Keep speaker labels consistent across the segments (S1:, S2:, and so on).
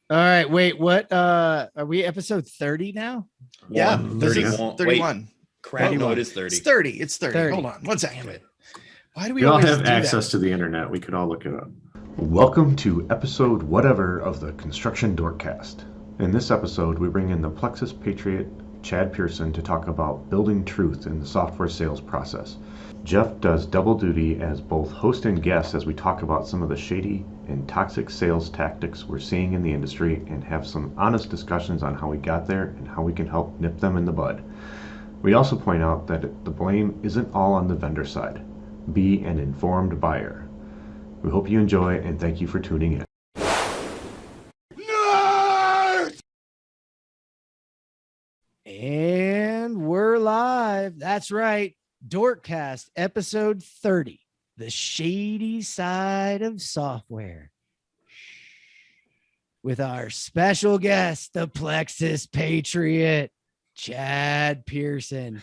S1: All right, wait, what are we episode 30 now?
S2: Yeah, this is
S3: 31.
S2: 31.
S3: Wait, crap, no, it is 30.
S2: It's 30. It's 30.
S1: 30.
S2: Hold on. One second.
S3: Okay.
S2: Why do we
S4: We all
S2: always
S4: have
S2: do
S4: access
S2: that?
S4: to the internet. We could all look it up. Welcome to episode whatever of the Construction DorkCast. In this episode, we bring in the Plexxis Patriot Chad Pearson to talk about building truth in the software sales process. Jeff does double duty as both host and guest as we talk about some of the shady and toxic sales tactics we're seeing in the industry and have some honest discussions on how we got there and how we can help nip them in the bud. We also point out that the blame isn't all on the vendor side. Be an informed buyer. We hope you enjoy and thank you for tuning in.
S1: And we're live. That's right. DorkCast episode 30. The shady side of software. With our special guest, the Plexxis Patriot, Chad Pearson.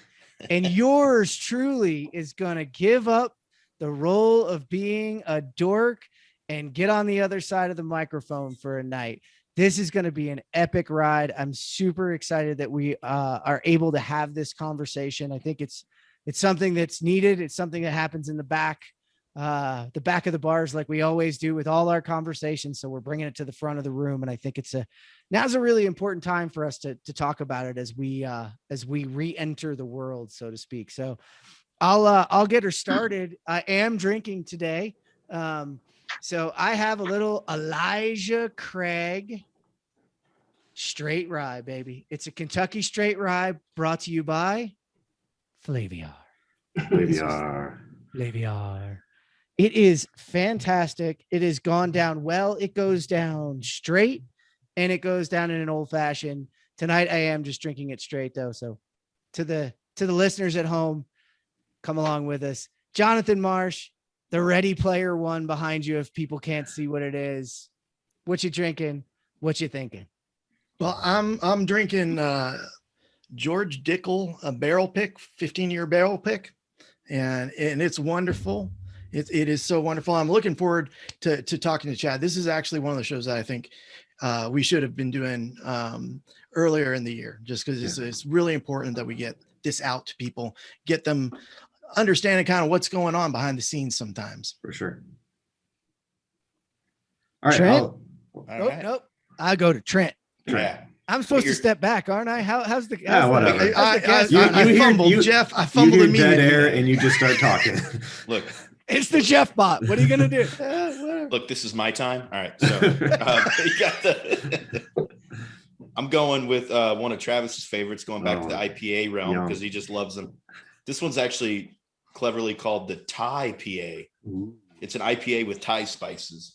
S1: And yours truly is going to give up the role of being a dork and get on the other side of the microphone for a night. This is going to be an epic ride. I'm super excited that we are able to have this conversation. I think it's something that's needed. It's something that happens in the back of the bars, like we always do with all our conversations. So we're bringing it to the front of the room. And I think now's a really important time for us to talk about it as we re-enter the world, so to speak. So I'll get her started. I am drinking today. So I have a little Elijah Craig straight rye, baby. It's a Kentucky straight rye brought to you by Flaviar. It is fantastic. It has gone down well. It goes down straight and it goes down in an old fashioned. Tonight I am just drinking it straight though. So to the listeners at home, come along with us. Jonathan Marsh, the Ready Player One behind you if people can't see what it is. What you drinking? What you thinking?
S2: Well, I'm drinking George Dickel, a barrel pick, 15-year barrel pick. And it's wonderful. It is so wonderful. I'm looking forward to talking to Chad. This is actually one of the shows that I think we should have been doing earlier in the year, just because it's really important that we get this out to people, get them understanding kind of what's going on behind the scenes sometimes.
S4: For sure. All right.
S1: Trent?
S3: Nope.
S1: I go to Trent.
S3: Yeah.
S1: I'm supposed to step back, aren't I? How's the
S4: whatever.
S2: I fumbled, Jeff. I fumbled
S4: you
S2: immediately.
S4: Dead air and you just start talking.
S3: Look,
S1: it's the Jeff bot. What are you gonna do?
S3: Look, this is my time. All right. So you got I'm going with one of Travis's favorites, going back to the IPA realm because he just loves them. This one's actually cleverly called the Thai PA.
S4: Ooh.
S3: It's an IPA with Thai spices.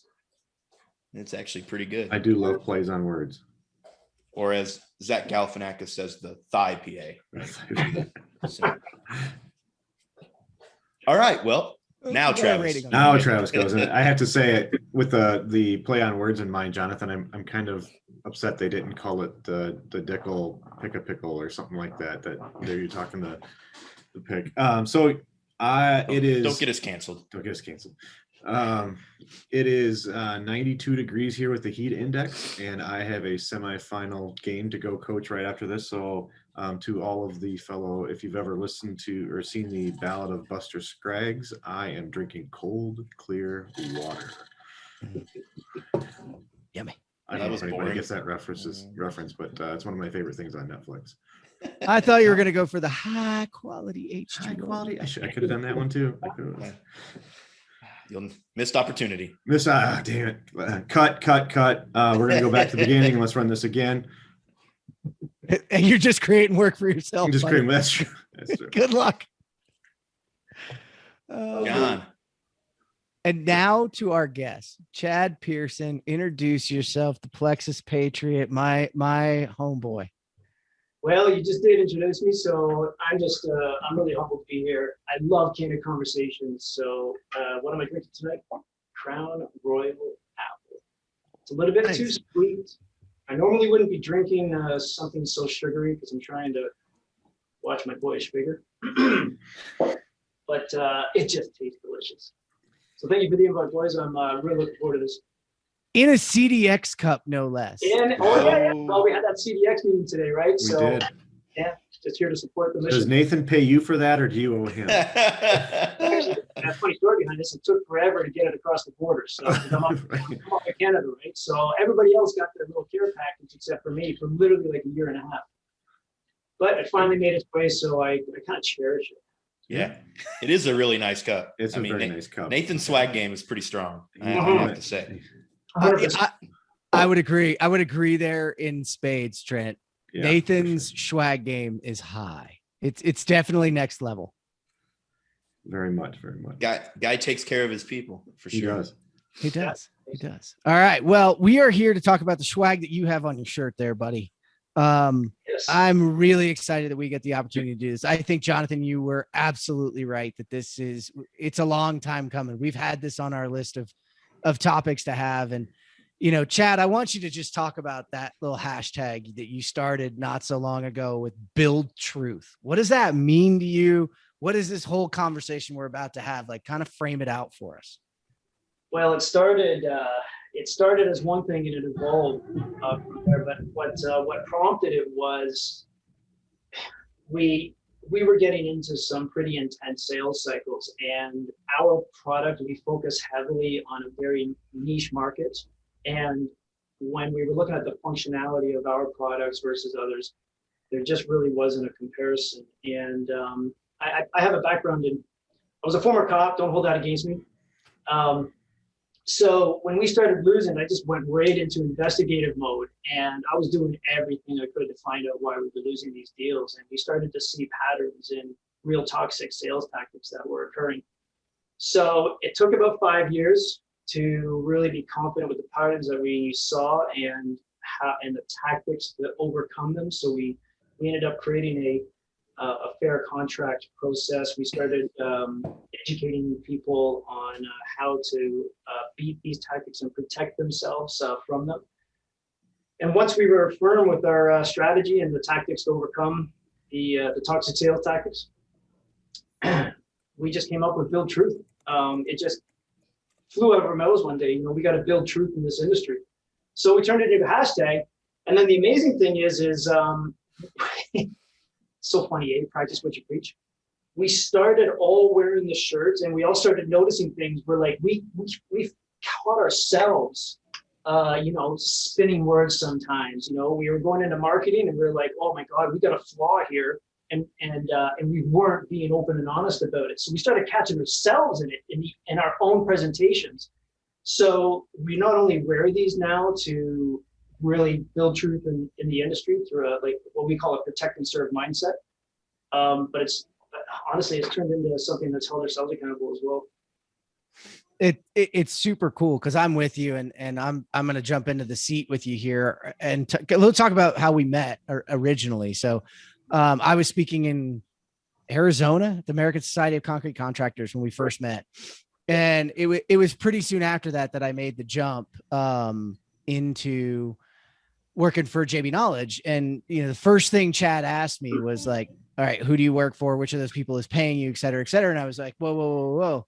S3: It's actually pretty good.
S4: I do love plays on words.
S3: Or as Zach Galifianakis says, the Thai PA. So. All right. Well, now Travis.
S4: Now Travis goes. And I have to say it with the play on words in mind, Jonathan. I'm kind of upset they didn't call it the Dickel pick a pickle or something like that. That there you're talking the pick. It is.
S3: Don't get us canceled.
S4: Don't get us canceled. It is 92 degrees here with the heat index, and I have a semifinal game to go coach right after this. So to all of the fellow, if you've ever listened to or seen the Ballad of Buster Scraggs, I am drinking cold, clear water.
S1: Yummy.
S4: I don't know if anybody gets that reference, but it's one of my favorite things on Netflix.
S1: I thought you were going to go for the high quality H2.
S4: High quality. I could have done that one too.
S3: You'll missed opportunity.
S4: Damn it. Cut. We're going to go back to the beginning. Let's run this again.
S1: And you're just creating work for yourself.
S4: That's true.
S1: Good luck.
S3: John.
S1: And now to our guest, Chad Pearson. Introduce yourself, the Plexxis Patriot, my homeboy.
S5: Well, you just did introduce me, so I'm really humbled to be here. I love candid conversations. So what am I drinking tonight? Crown Royal Apple. It's a little bit too sweet. I normally wouldn't be drinking something so sugary because I'm trying to watch my boyish figure. But it just tastes delicious. So thank you for the invite, boys. I'm really looking forward to this.
S1: in a CDX cup, no less.
S5: And well, we had that CDX meeting today, right?
S4: We did.
S5: Yeah, just here to support the
S4: Does
S5: mission.
S4: Nathan pay you for that, or do you owe him?
S5: Actually, a funny story behind this. It took forever to get it across the border. So I'm up in Canada, right? So everybody else got their little care package except for me for literally like a year and a half. But it finally made its way, so I kind of cherish it.
S3: Yeah, it is a really nice cup.
S4: It's a very nice cup.
S3: Nathan's swag game is pretty strong, I have to say.
S1: I would agree. I would agree there in spades, Trent. Yeah, Nathan's swag game is high. It's definitely next level.
S4: Very much, very much.
S3: Guy takes care of his people for sure.
S1: He does. All right. Well, we are here to talk about the swag that you have on your shirt there, buddy. Yes. I'm really excited that we get the opportunity to do this. I think, Jonathan, you were absolutely right that it's a long time coming. We've had this on our list of topics to have. And, Chad, I want you to just talk about that little hashtag that you started not so long ago with Build Truth. What does that mean to you? What is this whole conversation we're about to have? Like, kind of frame it out for us.
S5: Well, it started as one thing and it evolved from there. But what prompted it was we were getting into some pretty intense sales cycles, and our product, we focus heavily on a very niche market. And when we were looking at the functionality of our products versus others, there just really wasn't a comparison. And I have a background I was a former cop. Don't hold that against me. So when we started losing, I just went right into investigative mode, and I was doing everything I could to find out why we were losing these deals. And we started to see patterns in real toxic sales tactics that were occurring. So it took about 5 years to really be confident with the patterns that we saw and the tactics to overcome them. So we ended up creating a fair contract process. We started educating people on how to beat these tactics and protect themselves from them. And once we were firm with our strategy and the tactics to overcome the toxic sales tactics, we just came up with Build Truth. It just flew out of our mouths one day. We got to build truth in this industry. So we turned it into a hashtag. And then the amazing thing is so funny, practice what you preach. We started all wearing the shirts, and we all started noticing things. We're like, we caught ourselves, spinning words sometimes. We were going into marketing, and we were like, oh my God, we got a flaw here, and we weren't being open and honest about it. So we started catching ourselves in it in our own presentations. So we not only wear these now to really build truth in the industry through what we call a protect and serve mindset. But it's turned into something that's held ourselves accountable as well.
S1: It's super cool because I'm with you, and I'm going to jump into the seat with you here and let's talk about how we met originally. So I was speaking in Arizona at the American Society of Concrete Contractors when we first met, and it was pretty soon after that I made the jump into working for JB Knowledge. And, the first thing Chad asked me was like, all right, who do you work for? Which of those people is paying you, et cetera, et cetera. And I was like, whoa.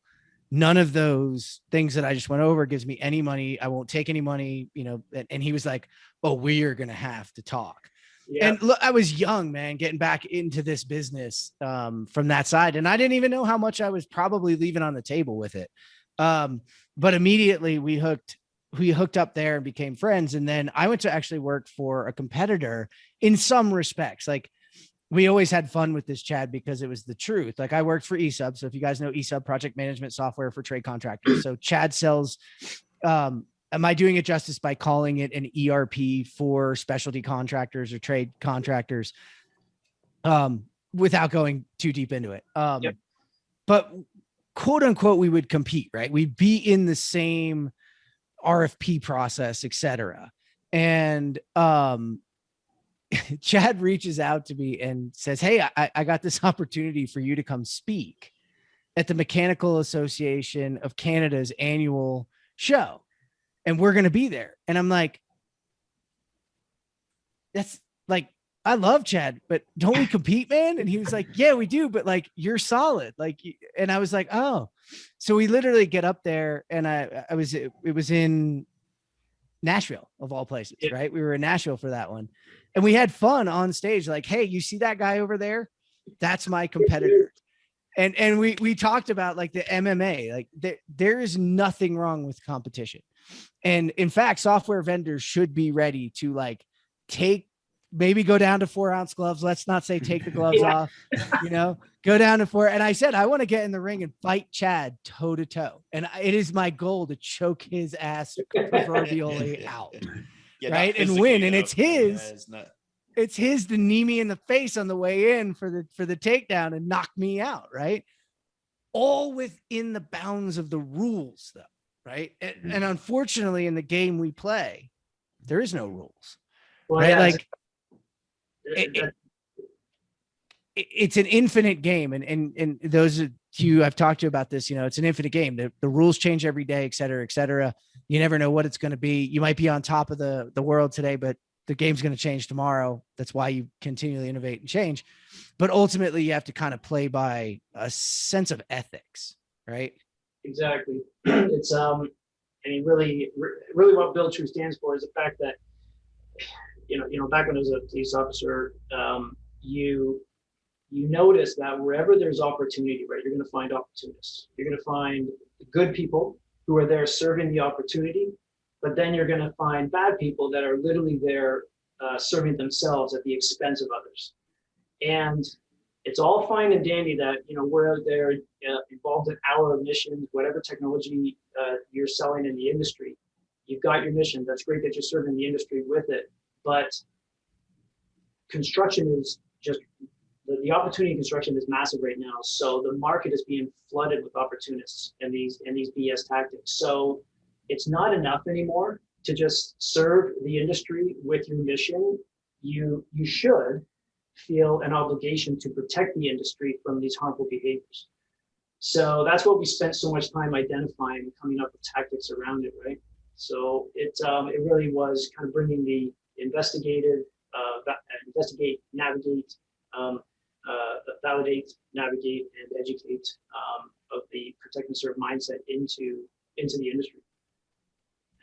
S1: None of those things that I just went over gives me any money. I won't take any money, and he was like, oh, we are going to have to talk. Yeah. And look, I was young, man, getting back into this business from that side. And I didn't even know how much I was probably leaving on the table with it. But immediately we hooked up there and became friends. And then I went to actually work for a competitor in some respects. Like, we always had fun with this, Chad, because it was the truth. Like, I worked for ESUB. So if you guys know ESUB, project management software for trade contractors. So Chad sells, am I doing it justice by calling it an ERP for specialty contractors or trade contractors without going too deep into it? Yep. But quote unquote, we would compete, right? We'd be in the same RFP process, et cetera. And Chad reaches out to me and says, hey, I got this opportunity for you to come speak at the Mechanical Association of Canada's annual show. And we're going to be there. And I'm like, that's like, I love Chad, but don't we compete, man? And he was like, yeah, we do. But like, you're solid. Like, and I was like, oh, so we literally get up there, and it was in Nashville of all places,
S5: Yeah.
S1: right? We were in Nashville for that one. And we had fun on stage. Like, hey, you see that guy over there? That's my competitor. And we talked about like the MMA, like there is nothing wrong with competition. And in fact, software vendors should be ready to like maybe go down to 4-ounce gloves. Let's not say take the gloves off, go down to 4. And I said, I want to get in the ring and fight Chad toe to toe. And it is my goal to choke his ass proverbially out.
S3: Yeah,
S1: right. And win. And it's his. It's his to knee me in the face on the way in for the takedown and knock me out, right? All within the bounds of the rules, though, right? And unfortunately, in the game we play, there is no rules, right?
S5: Yeah,
S1: like it's an infinite game, and those of you I've talked to about this, it's an infinite game. The rules change every day, et cetera, et cetera. You never know what it's going to be. You might be on top of the world today, but the game's going to change tomorrow. That's why you continually innovate and change. But ultimately, you have to kind of play by a sense of ethics, right?
S5: Exactly. It's and really what Build True stands for is the fact that back when I was a police officer, you notice that wherever there's opportunity, right, you're going to find opportunists. You're going to find good people who are there serving the opportunity. But then you're going to find bad people that are literally there serving themselves at the expense of others. And it's all fine and dandy that, we're there involved in our mission, whatever technology you're selling in the industry. You've got your mission. That's great that you're serving the industry with it. But construction is just, the opportunity in construction is massive right now. So the market is being flooded with opportunists and these BS tactics. So it's not enough anymore to just serve the industry with your mission. You should feel an obligation to protect the industry from these harmful behaviors. So that's what we spent so much time identifying and coming up with tactics around it, right? So it really was kind of bringing the investigate, navigate, validate, navigate, and educate of the protect and serve mindset into the industry.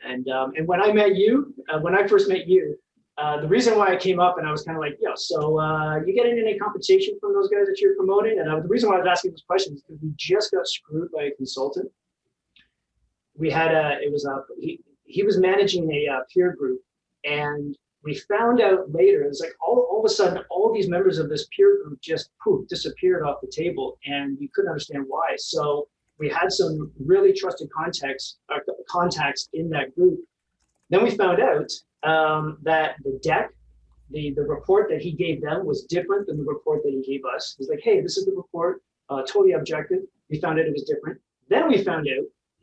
S5: And when I met you, when I first met you, the reason why I came up and I was kind of like, so you get into any compensation from those guys that you're promoting? And the reason why I was asking this question is because we just got screwed by a consultant. We had he was managing a peer group, and we found out later, it's like all of a sudden, all of these members of this peer group just disappeared off the table, and we couldn't understand why. So we had some really trusted contacts in that group. Then we found out that the deck, the report that he gave them was different than the report that he gave us. He's like, hey, this is the report, totally objective. We found out it was different. Then we found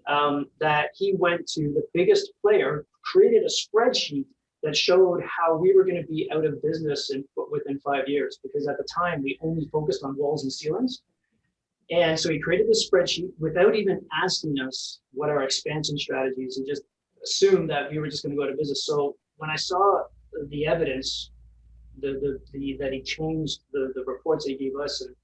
S5: out that he went to the biggest player, created a spreadsheet that showed how we were going to be out of business within 5 years, because at the time we only focused on walls and ceilings. And so he created this spreadsheet without even asking us what our expansion strategies, and just assumed that we were just going to go out of business. So when I saw the evidence, that he changed the reports that he gave us and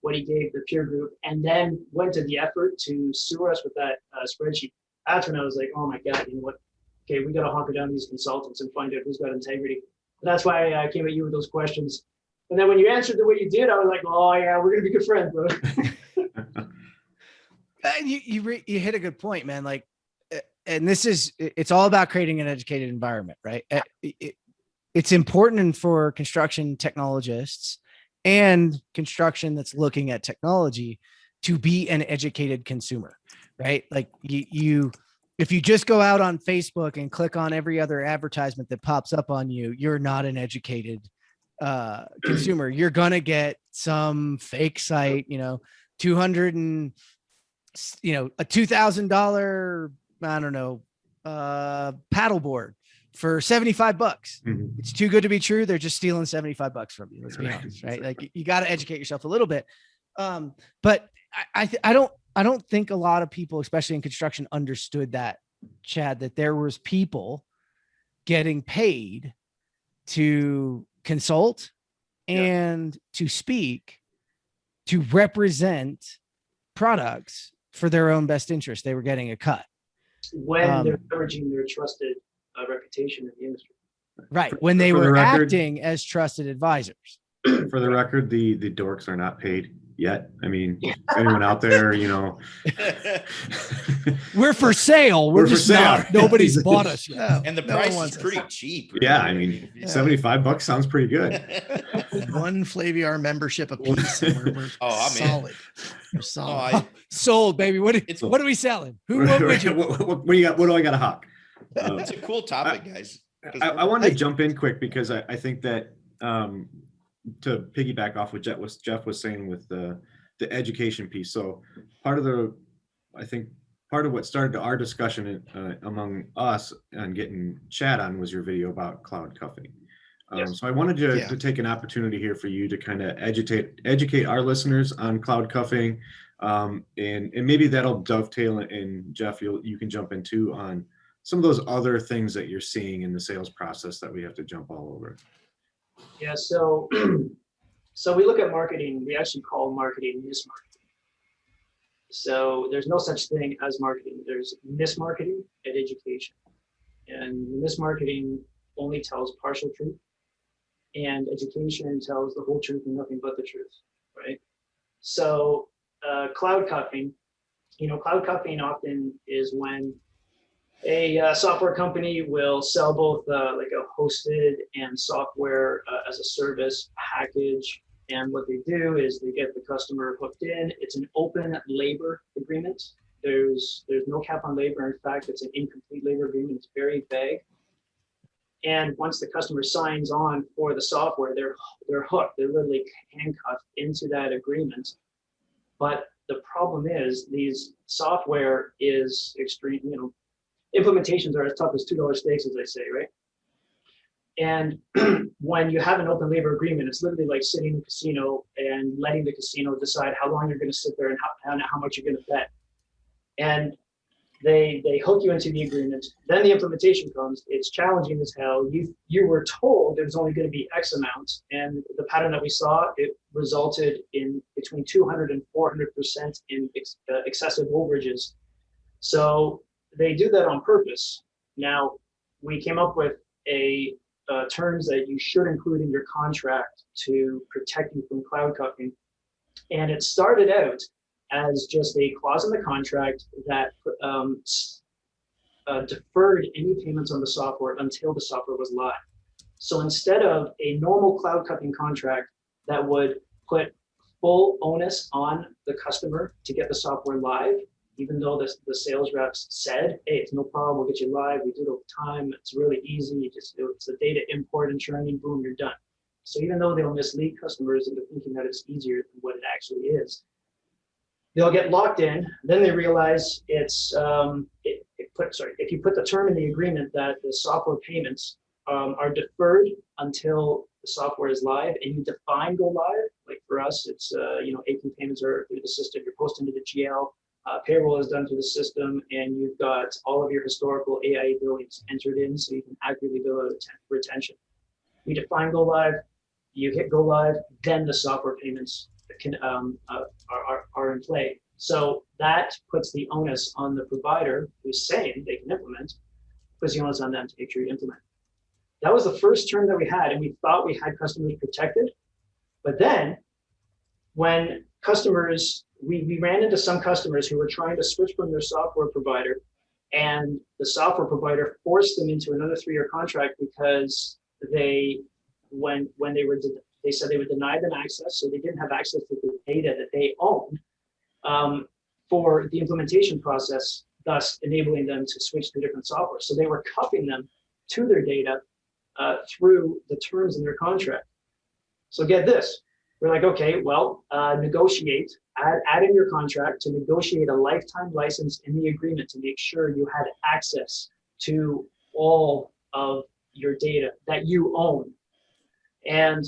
S5: what he gave the peer group, and then went to the effort to sue us with that spreadsheet, that's when I was like, oh my God, you know what? Okay, we got to hunker down these consultants and find out who's got integrity. And that's why I came at you with those questions. And then when you answered the way you did, I was like, oh yeah, we're gonna be good friends, bro.
S1: And you hit a good point, man. Like, and it's all about creating an educated environment, right? It's important for construction technologists and construction that's looking at technology to be an educated consumer, right? Like if you just go out on Facebook and click on every other advertisement that pops up on you, you're not an educated consumer. You're going to get some fake site, a $2,000, I don't know, paddleboard for $75.
S4: Mm-hmm.
S1: It's too good to be true. They're just stealing $75 from you. Let's be honest, right? Like you got to educate yourself a little bit. But I don't think a lot of people, especially in construction, understood that, Chad, that there was people getting paid to consult and to speak, to represent products for their own best interest. They were getting a cut.
S5: When they're leveraging their trusted reputation in the industry.
S1: Right. When they
S4: For the
S1: were
S4: record-
S1: acting as trusted advisors.
S4: For the record, the dorks are not paid yet. I mean, if anyone out there,
S1: We're for sale. We're
S4: We're for
S1: just
S4: sale.
S1: not. Nobody's bought us yet.
S2: No,
S3: And the
S2: no one
S3: price is
S2: wants us.
S3: pretty cheap. Really.
S4: yeah, I mean,
S2: Yeah.
S4: $75 sounds pretty good.
S2: One Flaviar membership a piece, and we're
S3: Oh, I'm in.
S2: solid. We're
S3: Oh,
S2: solid.
S1: Sold, baby. What
S3: It's-
S1: are we selling? What would you?
S4: what do you got? What do I got to hawk?
S3: it's a cool topic, guys. 'Cause
S4: I
S3: we're-
S4: wanted to jump in quick because I think that to piggyback off what Jeff was saying with the education piece. So part of what started our discussion among us on getting Chad on was your video about cloud cuffing.
S5: Yes.
S4: So I wanted to,
S2: Yeah.
S4: to take an opportunity here for you to kind of educate our listeners on cloud cuffing, and maybe that'll dovetail. And Jeff, you can jump in too on some of those other things that you're seeing in the sales process that we have to jump all over.
S5: Yeah, so we look at marketing, we actually call marketing mismarketing. So there's no such thing as marketing. There's mismarketing and education. And mismarketing only tells partial truth, and education tells the whole truth and nothing but the truth, right? So cloud cuffing, cloud cuffing often is when a software company will sell both like a hosted and software as a service package. And what they do is they get the customer hooked in. It's an open labor agreement. There's no cap on labor. In fact, it's an incomplete labor agreement. It's very vague. And once the customer signs on for the software, they're hooked. They're literally handcuffed into that agreement. But the problem is these software is extreme, implementations are as tough as $2 steaks, as I say, right? And when you have an open labor agreement, it's literally like sitting in a casino and letting the casino decide how long you're going to sit there and how much you're going to bet. And they hook you into the agreement. Then the implementation comes. It's challenging as hell. You were told there's only going to be X amount, and the pattern that we saw, it resulted in between 200 and 400% in excessive overages. So they do that on purpose. Now, we came up with terms that you should include in your contract to protect you from cloud cuffing. And it started out as just a clause in the contract that deferred any payments on the software until the software was live. So instead of a normal cloud cuffing contract that would put full onus on the customer to get the software live, even though the sales reps said, hey, it's no problem, we'll get you live, we do it over time, it's really easy, it's a data import and churning, boom, you're done. So even though they'll mislead customers into thinking that it's easier than what it actually is, they'll get locked in, then they realize if you put the term in the agreement that the software payments are deferred until the software is live, and you define go live, like for us, it's, AP payments are through the system, you're posting to the GL, payroll is done through the system, and you've got all of your historical AIA billings entered in so you can accurately bill out retention. We define go live, you hit go live, then the software payments can are in play. So that puts the onus on the provider who's saying they can implement, puts the onus on them to make sure you implement. That was the first term that we had, and we thought we had customers protected. But then when customers, we ran into some customers who were trying to switch from their software provider, and the software provider forced them into another 3-year contract because they said they would deny them access, so they didn't have access to the data that they owned for the implementation process, thus enabling them to switch to different software. So they were cuffing them to their data through the terms in their contract. So get this, we're like, okay, well, negotiate, add in your contract to negotiate a lifetime license in the agreement to make sure you had access to all of your data that you own. And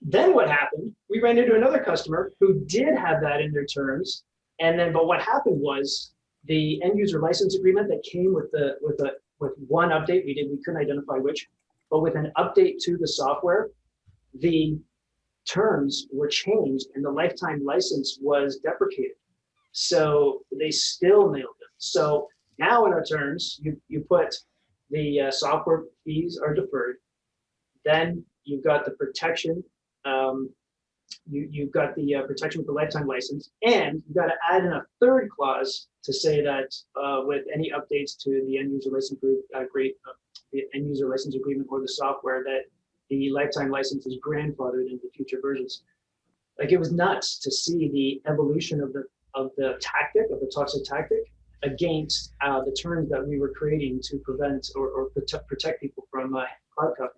S5: then what happened, we ran into another customer who did have that in their terms. And then, but what happened was the end user license agreement that came with one update, we couldn't identify which, but with an update to the software, the terms were changed and the lifetime license was deprecated. So they still nailed it. So now in our terms, you put the software fees are deferred. Then you've got the protection. You've got the protection with the lifetime license, and you've got to add in a third clause to say that with any updates to the end user license the end user license agreement or the software, that the lifetime license is grandfathered into future versions. Like, it was nuts to see the evolution of the toxic tactic against the terms that we were creating to prevent or protect people from cloud cover.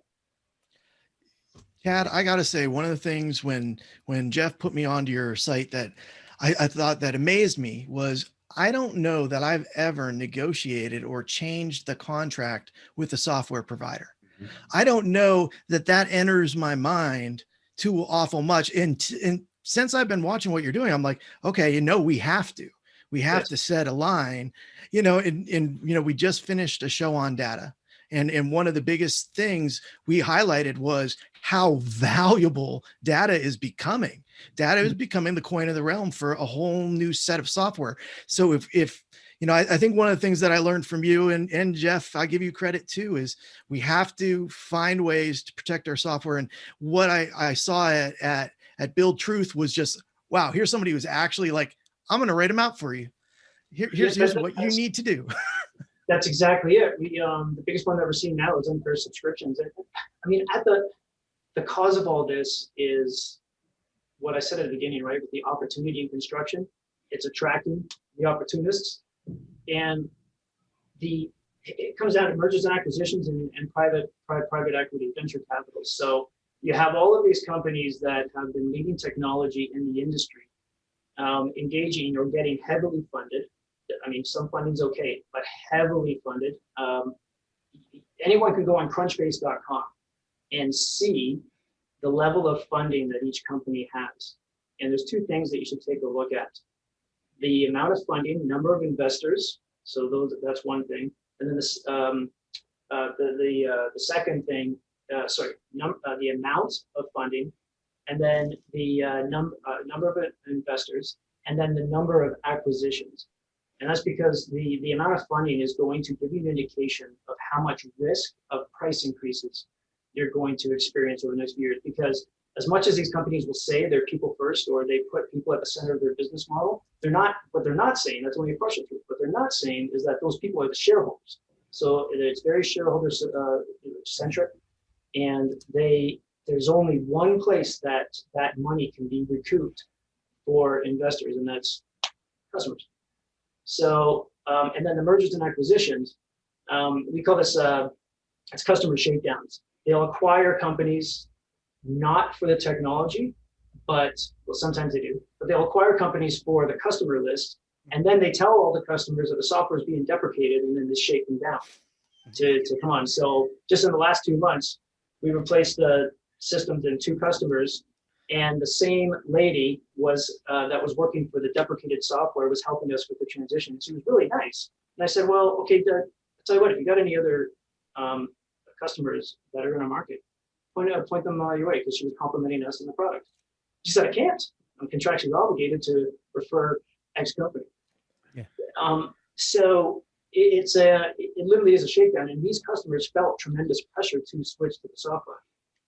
S2: Chad, I gotta say, one of the things when Jeff put me onto your site that I thought that amazed me was, I don't know that I've ever negotiated or changed the contract with a software provider. Mm-hmm. I don't know that enters my mind too awful much. And since I've been watching what you're doing, I'm like, okay, we have to set a line, and we just finished a show on data. And one of the biggest things we highlighted was how valuable data is becoming. Data is becoming the coin of the realm for a whole new set of software. So if I think one of the things that I learned from you and Jeff, I give you credit too, is we have to find ways to protect our software. And what I saw at Build Truth was just, wow, here's somebody who's actually like, I'm going to write them out for you. Here's what you need to do.
S5: That's exactly it. We the biggest one that we're seeing now is unfair subscriptions. I mean, at the cause of all this is what I said at the beginning, right? With the opportunity in construction, it's attracting the opportunists, and it comes down to mergers and acquisitions and private equity, venture capital. So you have all of these companies that have been leading technology in the industry, engaging or getting heavily funded. I mean, some funding's okay, but heavily funded. Anyone can go on crunchbase.com and see the level of funding that each company has. And there's two things that you should take a look at: the amount of funding, number of investors. So that's one thing. And then the second thing, the amount of funding, and then the number of investors, and then the number of acquisitions. And that's because the amount of funding is going to give you an indication of how much risk of price increases you're going to experience over the next few years. Because as much as these companies will say they're people first, or they put people at the center of their business model, what they're not saying, that's only a partial truth, what they're not saying is that those people are the shareholders. So it's very shareholder centric, and there's only one place that money can be recouped for investors, and that's customers. So, and then the mergers and acquisitions, we call this, it's customer shakedowns. They'll acquire companies not for the technology, but, well, sometimes they do, but they'll acquire companies for the customer list. And then they tell all the customers that the software is being deprecated, and then they shake them down to come on. So just in the last 2 months, we replaced the systems in 2 customers, and the same lady that was working for the deprecated software was helping us with the transition. She was really nice. And I said, well, okay, I'll tell you what, if you got any other customers that are in our market, point them your way, because she was complimenting us on the product. She said, I can't. I'm contractually obligated to refer X company.
S1: Yeah.
S5: So it literally is a shakedown, and these customers felt tremendous pressure to switch to the software.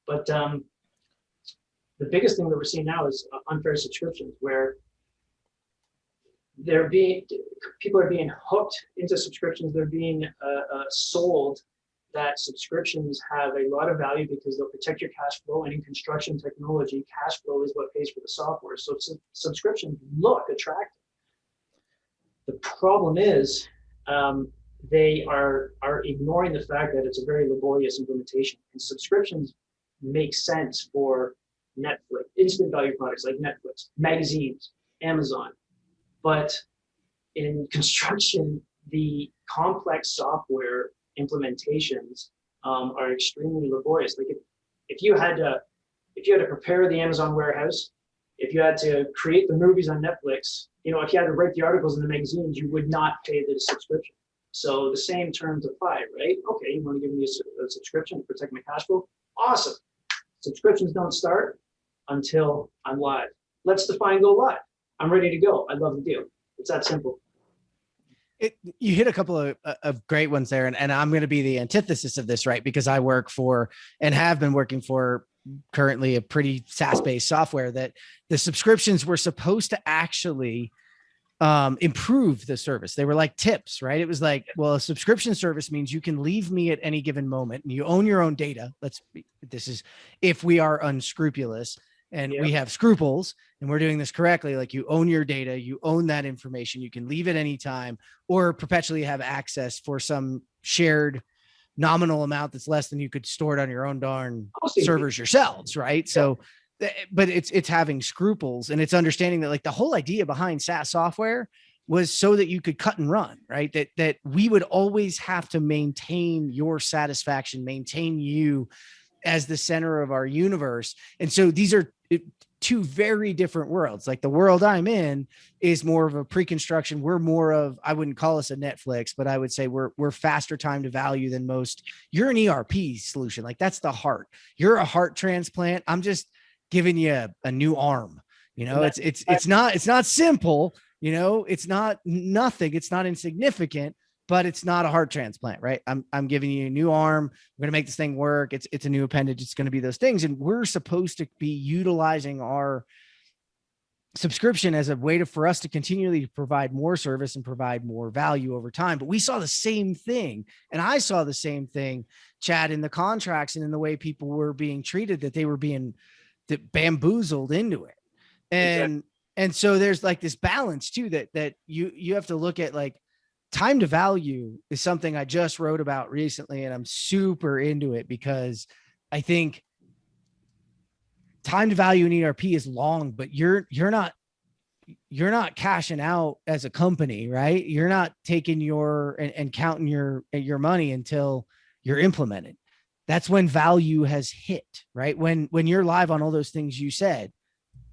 S5: But the biggest thing that we're seeing now is unfair subscriptions, where people are being hooked into subscriptions. They're being sold that subscriptions have a lot of value because they'll protect your cash flow, and in construction technology, cash flow is what pays for the software. So subscriptions look attractive. The problem is they are ignoring the fact that it's a very laborious implementation, and subscriptions make sense for Netflix, instant value products like Netflix, magazines, Amazon. But in construction, the complex software implementations are extremely laborious. Like if you had to prepare the Amazon warehouse, if you had to create the movies on Netflix, if you had to write the articles in the magazines, you would not pay the subscription. So the same terms apply, right? Okay, you want to give me a subscription to protect my cash flow? Awesome. Subscriptions don't start until I'm live. Let's define go live. I'm ready to go. I love the deal. It's that simple.
S1: You hit a couple of great ones there, and I'm going to be the antithesis of this, right? Because I work for and have been working for currently a pretty SaaS-based software that the subscriptions were supposed to actually improve the service. They were like tips, right? It was like, well, a subscription service means you can leave me at any given moment and you own your own data. This is if we are unscrupulous and we have scruples and we're doing this correctly. Like, you own your data, you own that information, you can leave at any time or perpetually have access for some shared nominal amount that's less than you could store it on your own darn servers yourselves, right? So, but it's having scruples, and it's understanding that, like, the whole idea behind SaaS software was so that you could cut and run, right? That we would always have to maintain your satisfaction, maintain you as the center of our universe. And so these are two very different worlds. Like, the world I'm in is more of a pre-construction. We're more of, I wouldn't call us a Netflix, but I would say we're faster time to value than most. You're an ERP solution. Like, that's the heart. You're a heart transplant. I'm just giving you a new arm. You know, it's not simple, you know, it's not nothing. It's not insignificant, but it's not a heart transplant, right? I'm giving you a new arm. We're going to make this thing work. It's a new appendage. It's going to be those things. And we're supposed to be utilizing our subscription as a way for us to continually provide more service and provide more value over time. But we saw the same thing. And I saw the same thing, Chad, in the contracts and in the way people were being treated, that they were being bamboozled into it. And so there's like this balance too, that you have to look at. Like, time to value is something I just wrote about recently, and I'm super into it because I think time to value in ERP is long, but you're not cashing out as a company, right? You're not taking and counting your money until you're implemented. That's when value has hit, right? When you're live on all those things you said,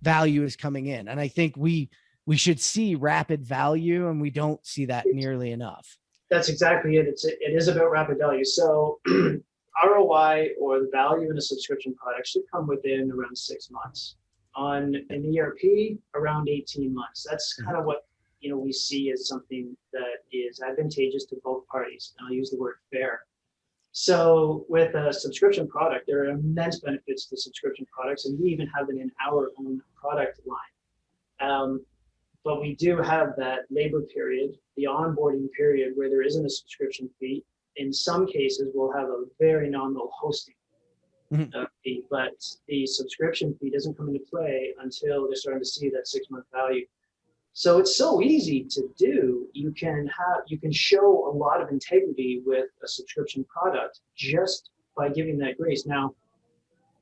S1: value is coming in. And I think we should see rapid value, and we don't see that nearly enough.
S5: That's exactly it. It is about rapid value. So ROI, or the value in a subscription product, should come within around 6 months. On an ERP, around 18 months. That's kind of what, you know, we see as something that is advantageous to both parties. And I'll use the word fair. So with a subscription product, there are immense benefits to subscription products, and we even have it in our own product line. But we do have that labor period, the onboarding period, where there isn't a subscription fee. In some cases, we'll have a very nominal hosting fee, but the subscription fee doesn't come into play until they're starting to see that 6-month value. So it's so easy to do. You can show a lot of integrity with a subscription product just by giving that grace. Now,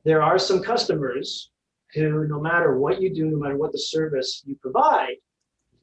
S5: there are some customers who, no matter what you do, no matter what the service you provide,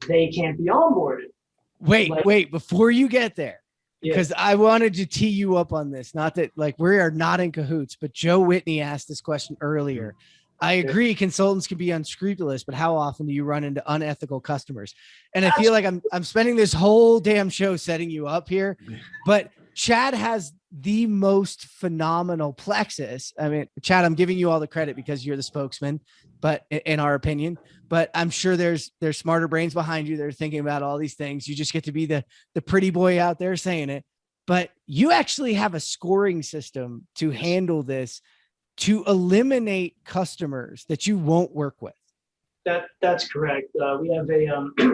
S5: they can't be onboarded.
S1: Wait, before you get there, because I wanted to tee you up on this. Not that, like, we are not in cahoots, but Joe Whitney asked this question earlier. I agree, consultants can be unscrupulous, but how often do you run into unethical customers? And I feel like I'm spending this whole damn show setting you up here, but Chad has the most phenomenal Plexxis. I mean, Chad, I'm giving you all the credit because you're the spokesman, but in our opinion, but I'm sure there's smarter brains behind you that are thinking about all these things. You just get to be the pretty boy out there saying it, but you actually have a scoring system to handle this, to eliminate customers that you won't work with.
S5: That's correct. We have a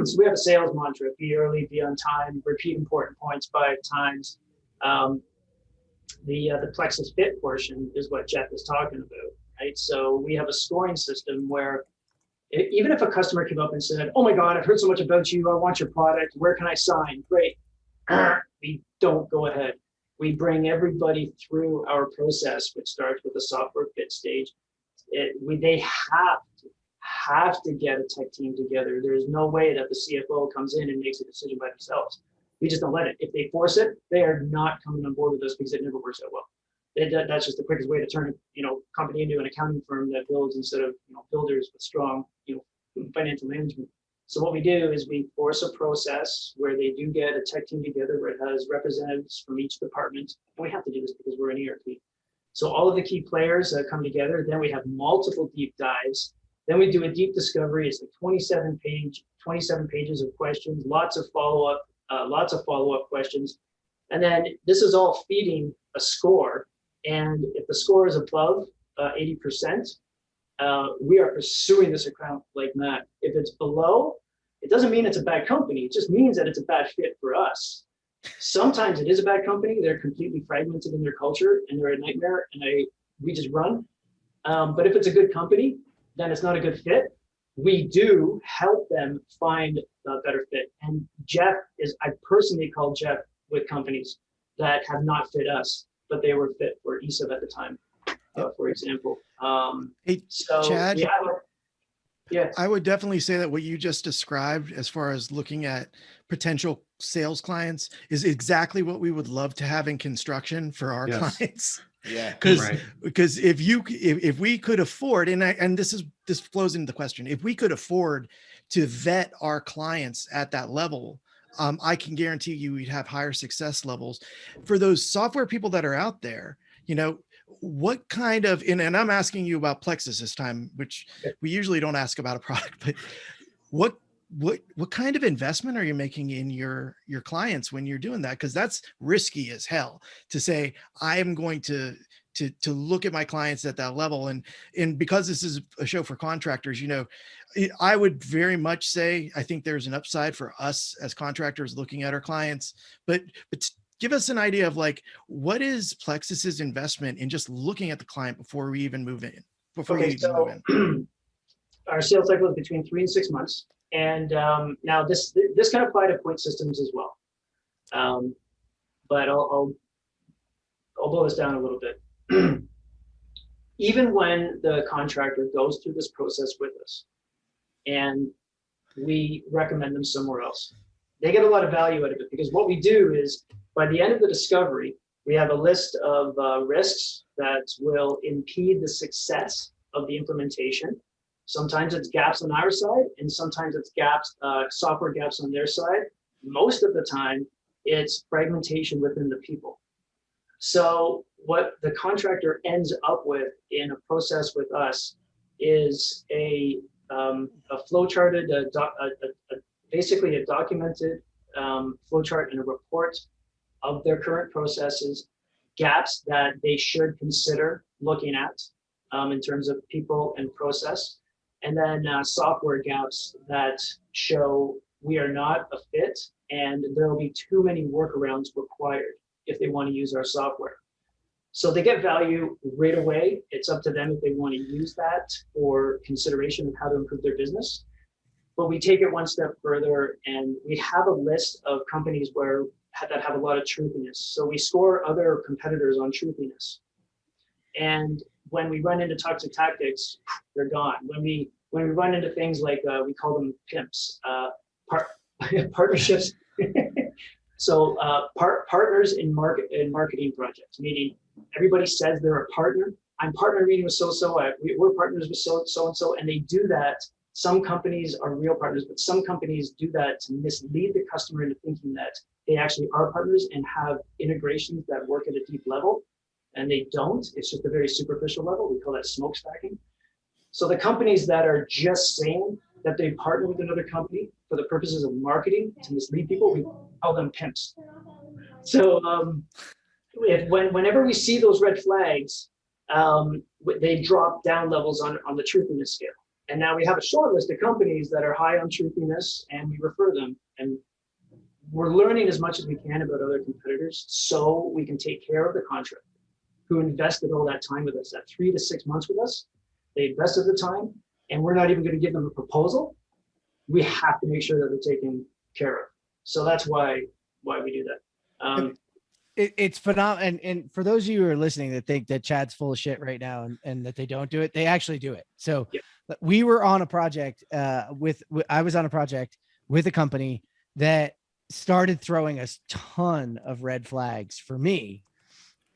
S5: so we have a sales mantra: be early, be on time, repeat important points 5 times. The Plexxis fit portion is what Jeff is talking about, right? So we have a scoring system where even if a customer came up and said, "Oh my God, I've heard so much about you. I want your product. Where can I sign?" Great. We don't go ahead. We bring everybody through our process, which starts with the software fit stage. They have to get a tech team together. There's no way that the CFO comes in and makes a decision by themselves. We just don't let it. If they force it, they are not coming on board with us because it never works out well. That's just the quickest way to turn a company into an accounting firm that builds instead of builders with strong financial management. So what we do is we force a process where they do get a tech team together, where it has representatives from each department. And we have to do this because we're an ERP. So all of the key players come together. Then we have multiple deep dives. Then we do a deep discovery. It's like 27 pages of questions, lots of follow-up lots of follow-up questions. And then this is all feeding a score. And if the score is above 80%, we are pursuing this account like mad. If it's below, it doesn't mean it's a bad company. It just means that it's a bad fit for us. Sometimes it is a bad company. They're completely fragmented in their culture and they're a nightmare and we just run. But if it's a good company, then it's not a good fit. We do help them find a better fit. And I personally called Jeff with companies that have not fit us, but they were fit for ESEB at the time, for example.
S2: Hey,
S5: So
S2: Chad,
S5: yeah.
S2: I would definitely say that what you just described as far as looking at potential sales clients is exactly what we would love to have in construction for our clients.
S3: Yeah.
S2: Because if we could afford, and this flows into the question, if we could afford to vet our clients at that level, I can guarantee you we'd have higher success levels. For those software people that are out there, what kind of, and I'm asking you about Plexxis this time, which we usually don't ask about a product, but what kind of investment are you making in your clients when you're doing that? Because that's risky as hell to say, I am going to look at my clients at that level. And because this is a show for contractors, I would very much say, I think there's an upside for us as contractors looking at our clients, but give us an idea of what is Plexxis's investment in just looking at the client before we even move in?
S5: Our sales cycle is between 3 and 6 months. And now this can apply to point systems as well. But I'll blow this down a little bit. Even when the contractor goes through this process with us and we recommend them somewhere else, they get a lot of value out of it, because what we do is by the end of the discovery, we have a list of risks that will impede the success of the implementation. Sometimes it's gaps on our side, and sometimes it's software gaps on their side. Most of the time, it's fragmentation within the people. So what the contractor ends up with in a process with us is a flowcharted, basically a documented flowchart and a report of their current processes, gaps that they should consider looking at in terms of people and process, and then software gaps that show we are not a fit and there will be too many workarounds required if they want to use our software. So they get value right away. It's up to them if they want to use that for consideration of how to improve their business. But we take it one step further, and we have a list of companies that have a lot of truthiness. So we score other competitors on truthiness. And when we run into toxic tactics, they're gone. When we run into things like we call them pimps, partnerships. So partners in marketing projects, meaning everybody says they're a partner. I'm partner meeting with so-so. We're partners with so-and-so, and they do that. Some companies are real partners, but some companies do that to mislead the customer into thinking that they actually are partners and have integrations that work at a deep level, and they don't. It's just a very superficial level. We call that smoke stacking. So the companies that are just saying that they partner with another company for the purposes of marketing to mislead people, we call them pimps. So whenever we see those red flags, they drop down levels on the truthiness scale. And now we have a short list of companies that are high on truthiness, and we refer them. And we're learning as much as we can about other competitors so we can take care of the contractor who invested all that time with us, that 3 to 6 months with us. They invested the time, and we're not even going to give them a proposal. We have to make sure that they're taken care of. So that's why we do that.
S1: It's phenomenal. And for those of you who are listening that think that Chad's full of shit right now and that they don't do it, they actually do it. So we were on a project I was on a project with a company that started throwing a ton of red flags for me,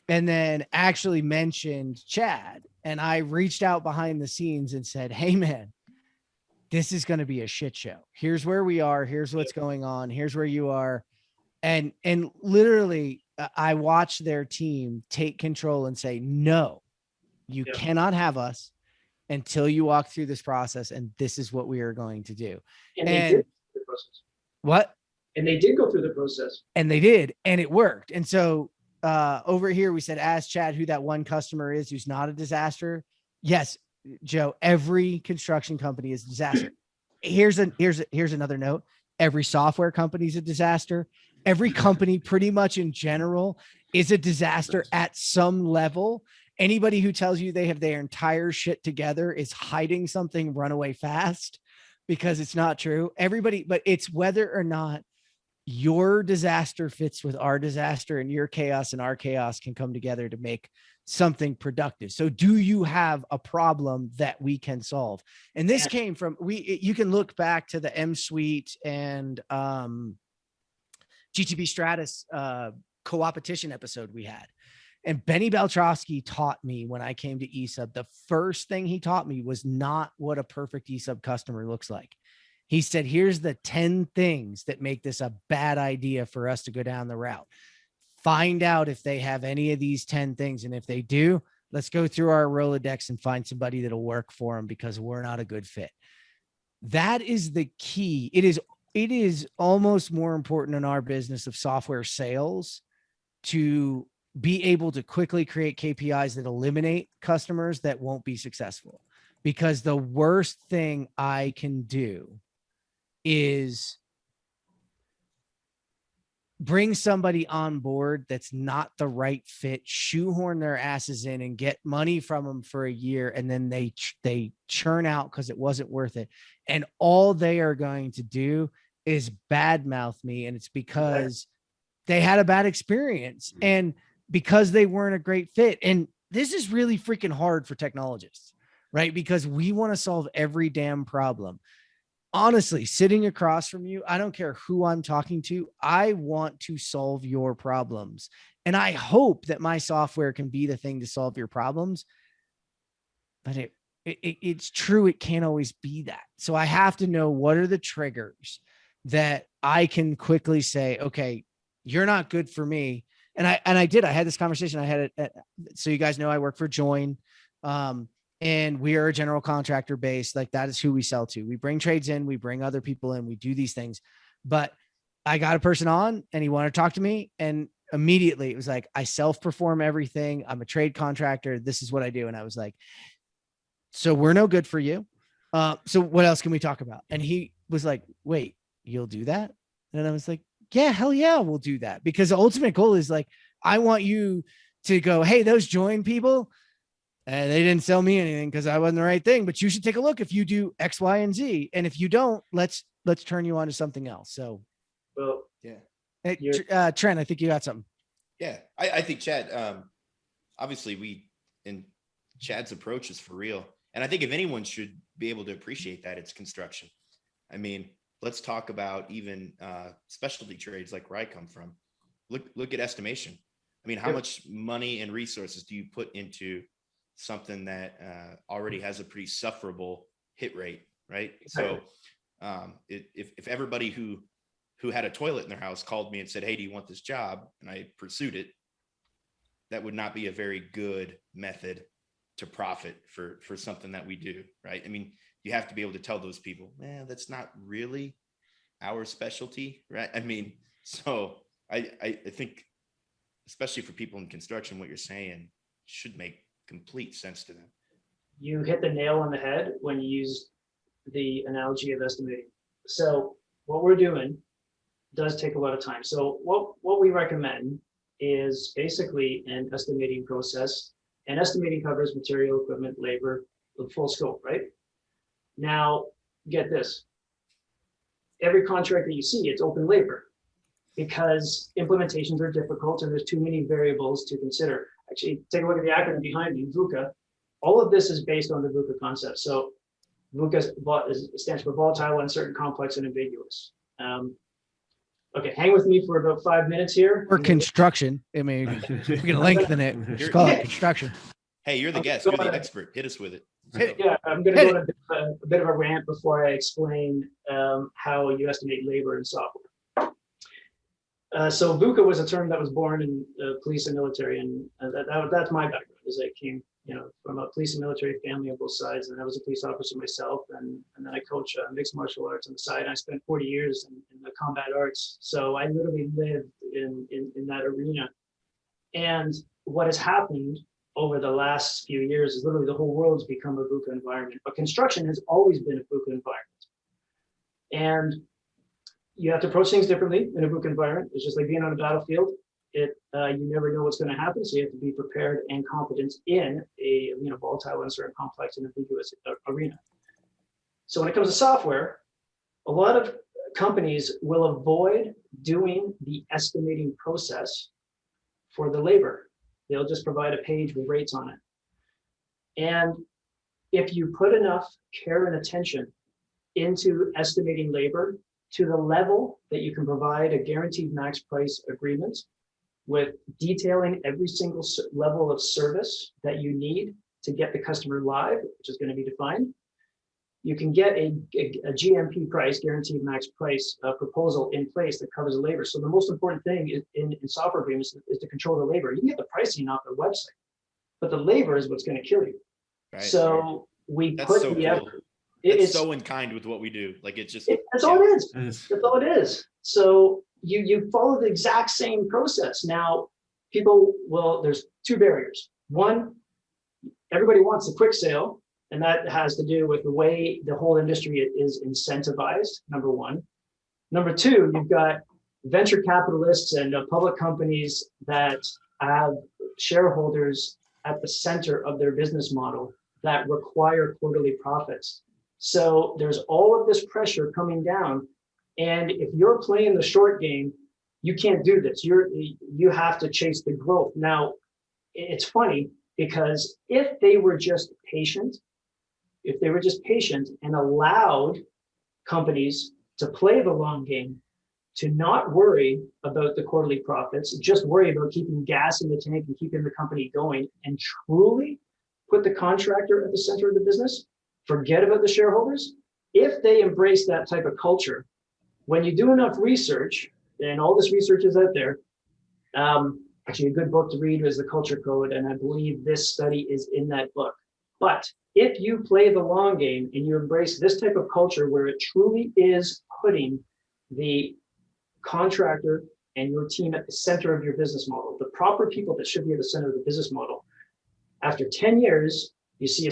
S1: and then actually mentioned Chad. And I reached out behind the scenes and said, hey man, this is going to be a shit show. Here's where we are. Here's what's going on. Here's where you are. And literally I watched their team take control and say, no, you cannot have us until you walk through this process. And this is what we are going to do.
S5: And they did the process.
S1: What?
S5: And they did go through the process.
S1: And they did, and it worked. And so over here, we said, ask Chad who that one customer is who's not a disaster. Yes, Joe, every construction company is a disaster. Here's another note. Every software company is a disaster. Every company pretty much in general is a disaster at some level. Anybody who tells you they have their entire shit together is hiding something runaway fast, because it's not true. Everybody, but it's whether or not your disaster fits with our disaster, and your chaos and our chaos can come together to make something productive. So do you have a problem that we can solve? And this came from, you can look back to the M Suite and GTB Stratus co-opetition episode we had. And Benny Beltrowski taught me when I came to eSub, the first thing he taught me was not what a perfect eSub customer looks like. He said, here's the 10 things that make this a bad idea for us to go down the route. Find out if they have any of these 10 things. And if they do, let's go through our Rolodex and find somebody that'll work for them, because we're not a good fit. That is the key. It is almost more important in our business of software sales to be able to quickly create KPIs that eliminate customers that won't be successful. Because the worst thing I can do is bring somebody on board that's not the right fit, shoehorn their asses in and get money from them for a year, and then they churn out because it wasn't worth it. And all they are going to do is badmouth me, and it's because they had a bad experience and because they weren't a great fit. And this is really freaking hard for technologists, right? Because we want to solve every damn problem. Honestly, sitting across from you, I don't care who I'm talking to. I want to solve your problems. And I hope that my software can be the thing to solve your problems. But it's true. It can't always be that. So I have to know, what are the triggers that I can quickly say, okay, you're not good for me. And I had this conversation. I had it. So you guys know, I work for Join. And we are a general contractor base. Like, that is who we sell to. We bring trades in, we bring other people in, we do these things. But I got a person on and he wanted to talk to me. And immediately it was like, I self-perform everything. I'm a trade contractor. This is what I do. And I was like, so we're no good for you. So what else can we talk about? And he was like, wait, you'll do that? And I was like, yeah, hell yeah, we'll do that. Because the ultimate goal is like, I want you to go, hey, those Join people, and they didn't sell me anything because I wasn't the right thing, but you should take a look if you do X, Y, and Z. And if you don't, let's turn you on to something else. So,
S5: well,
S3: yeah.
S1: Hey, Trent, I think you got something.
S3: Yeah, I think Chad, obviously Chad's approach is for real. And I think if anyone should be able to appreciate that, it's construction. I mean, let's talk about even specialty trades like where I come from. Look at estimation. I mean, how much money and resources do you put into something that already has a pretty sufferable hit rate, right? So if everybody who had a toilet in their house called me and said, hey, do you want this job? And I pursued it, that would not be a very good method to profit for something that we do, right? I mean, you have to be able to tell those people, that's not really our specialty, right? I mean, so I think, especially for people in construction, what you're saying should make complete sense to them.
S5: You hit the nail on the head when you use the analogy of estimating. So what we're doing does take a lot of time. So what we recommend is basically an estimating process, and estimating covers material, equipment, labor, the full scope, right? Now, get this. Every contract that you see, it's open labor, because implementations are difficult and there's too many variables to consider. Actually, take a look at the acronym behind me, VUCA. All of this is based on the VUCA concept. So VUCA stands for volatile, uncertain, complex, and ambiguous. Okay, hang with me for about 5 minutes here.
S1: Or construction. I mean, we can lengthen it. Just call it construction.
S3: Hey, you're the guest. You're the expert. Hit us with it.
S5: Yeah, I'm going to go on a bit of a rant before I explain how you estimate labor in software. So VUCA was a term that was born in police and military, and that's my background. As I came, from a police and military family on both sides, and I was a police officer myself, and then I coach mixed martial arts on the side. I spent 40 years in the combat arts. So I literally lived in that arena. And what has happened over the last few years is literally the whole world's become a VUCA environment. But construction has always been a VUCA environment. And you have to approach things differently in a VUCA environment. It's just like being on a battlefield. You never know what's going to happen, so you have to be prepared and competent in a volatile, uncertain, complex, and ambiguous arena. So when it comes to software, a lot of companies will avoid doing the estimating process for the labor. They'll just provide a page with rates on it. And if you put enough care and attention into estimating labor to the level that you can provide a guaranteed max price agreement with detailing every single level of service that you need to get the customer live, which is going to be defined, you can get a GMP price, guaranteed max price proposal in place that covers the labor. So the most important thing in software agreements is to control the labor. You can get the pricing off the website, but the labor is what's going to kill you. Right, so we
S3: that's
S5: put
S3: so
S5: the
S3: cool.
S5: effort.
S3: It's so in kind with what we do. Like it's just
S5: that's all it is. That's all it is. So you follow the exact same process. Now, there's two barriers. One, everybody wants a quick sale, and that has to do with the way the whole industry is incentivized, number one. Number two, you've got venture capitalists and public companies that have shareholders at the center of their business model that require quarterly profits. So there's all of this pressure coming down. And if you're playing the short game, you can't do this. You have to chase the growth. Now, it's funny because if they were just patient and allowed companies to play the long game, to not worry about the quarterly profits, just worry about keeping gas in the tank and keeping the company going, and truly put the contractor at the center of the business, forget about the shareholders. If they embrace that type of culture, when you do enough research, and all this research is out there, actually a good book to read is The Culture Code, and I believe this study is in that book. But if you play the long game and you embrace this type of culture where it truly is putting the contractor and your team at the center of your business model, the proper people that should be at the center of the business model, after 10 years, you see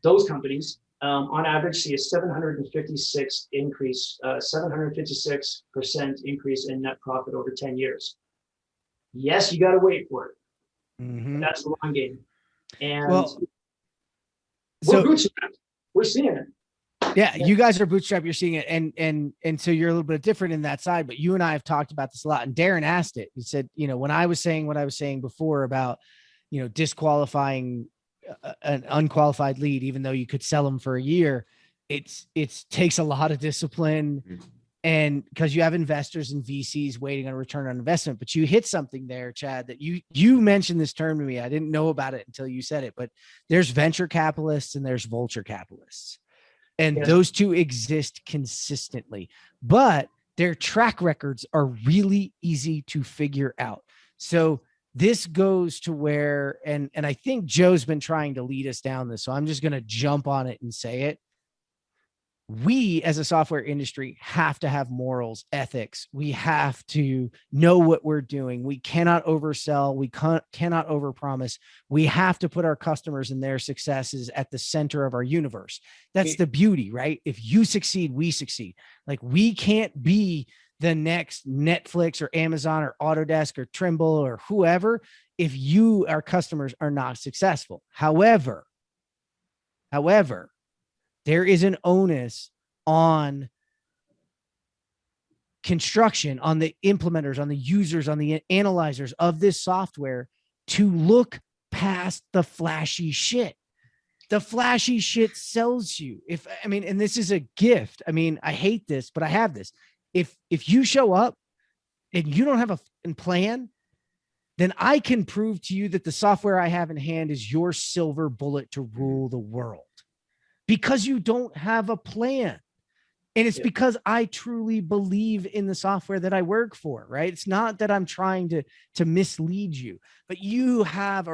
S5: those companies on average see a 756% increase in net profit over 10 years. Yes, you got to wait for it. Mm-hmm. That's the long game. And we're bootstrapped. We're seeing it.
S1: Yeah, you guys are bootstrapped. You're seeing it, and so you're a little bit different in that side. But you and I have talked about this a lot. And Darren asked it. He said, when I was saying what I was saying before about, disqualifying an unqualified lead, even though you could sell them for a year, it takes a lot of discipline, and because you have investors and VCs waiting on a return on investment. But you hit something there, Chad, that you mentioned this term to me. I didn't know about it until you said it, but there's venture capitalists and there's vulture capitalists. And those two exist consistently, but their track records are really easy to figure out. So this goes to where, and I think Joe's been trying to lead us down this, so I'm just going to jump on it and say it. We as a software industry have to have morals, ethics. We have to know what we're doing. We cannot oversell. We cannot overpromise. We have to put our customers and their successes at the center of our universe. That's the beauty, right? If you succeed, we succeed. Like, we can't be the next Netflix or Amazon or Autodesk or Trimble or whoever if our customers are not successful. However, there is an onus on construction, on the implementers, on the users, on the analyzers of this software to look past the flashy shit. The flashy shit sells you. And this is a gift. I hate this, but I have this. If you show up and you don't have a plan, then I can prove to you that the software I have in hand is your silver bullet to rule the world, because you don't have a plan. And it's because I truly believe in the software that I work for, right? It's not that I'm trying to mislead you, but you have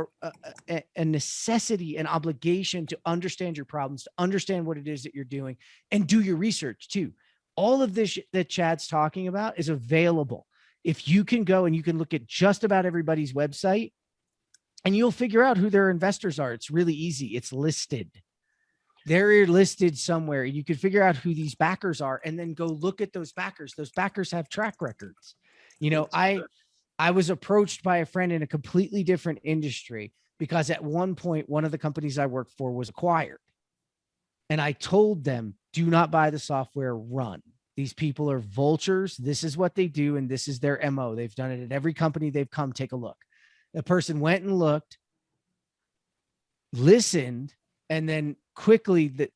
S1: a necessity, an obligation to understand your problems, to understand what it is that you're doing, and do your research too. All of this that Chad's talking about is available. If you can go and you can look at just about everybody's website and you'll figure out who their investors are. It's really easy. It's listed. They're listed somewhere. You can figure out who these backers are and then go look at those backers. Those backers have track records. You know, I was approached by a friend in a completely different industry because at one point, one of the companies I worked for was acquired. And I told them, do not buy the software, run. These people are vultures. This is what they do. And this is their MO. They've done it at every company they've come. Take a look. The person went and looked, listened, and then quickly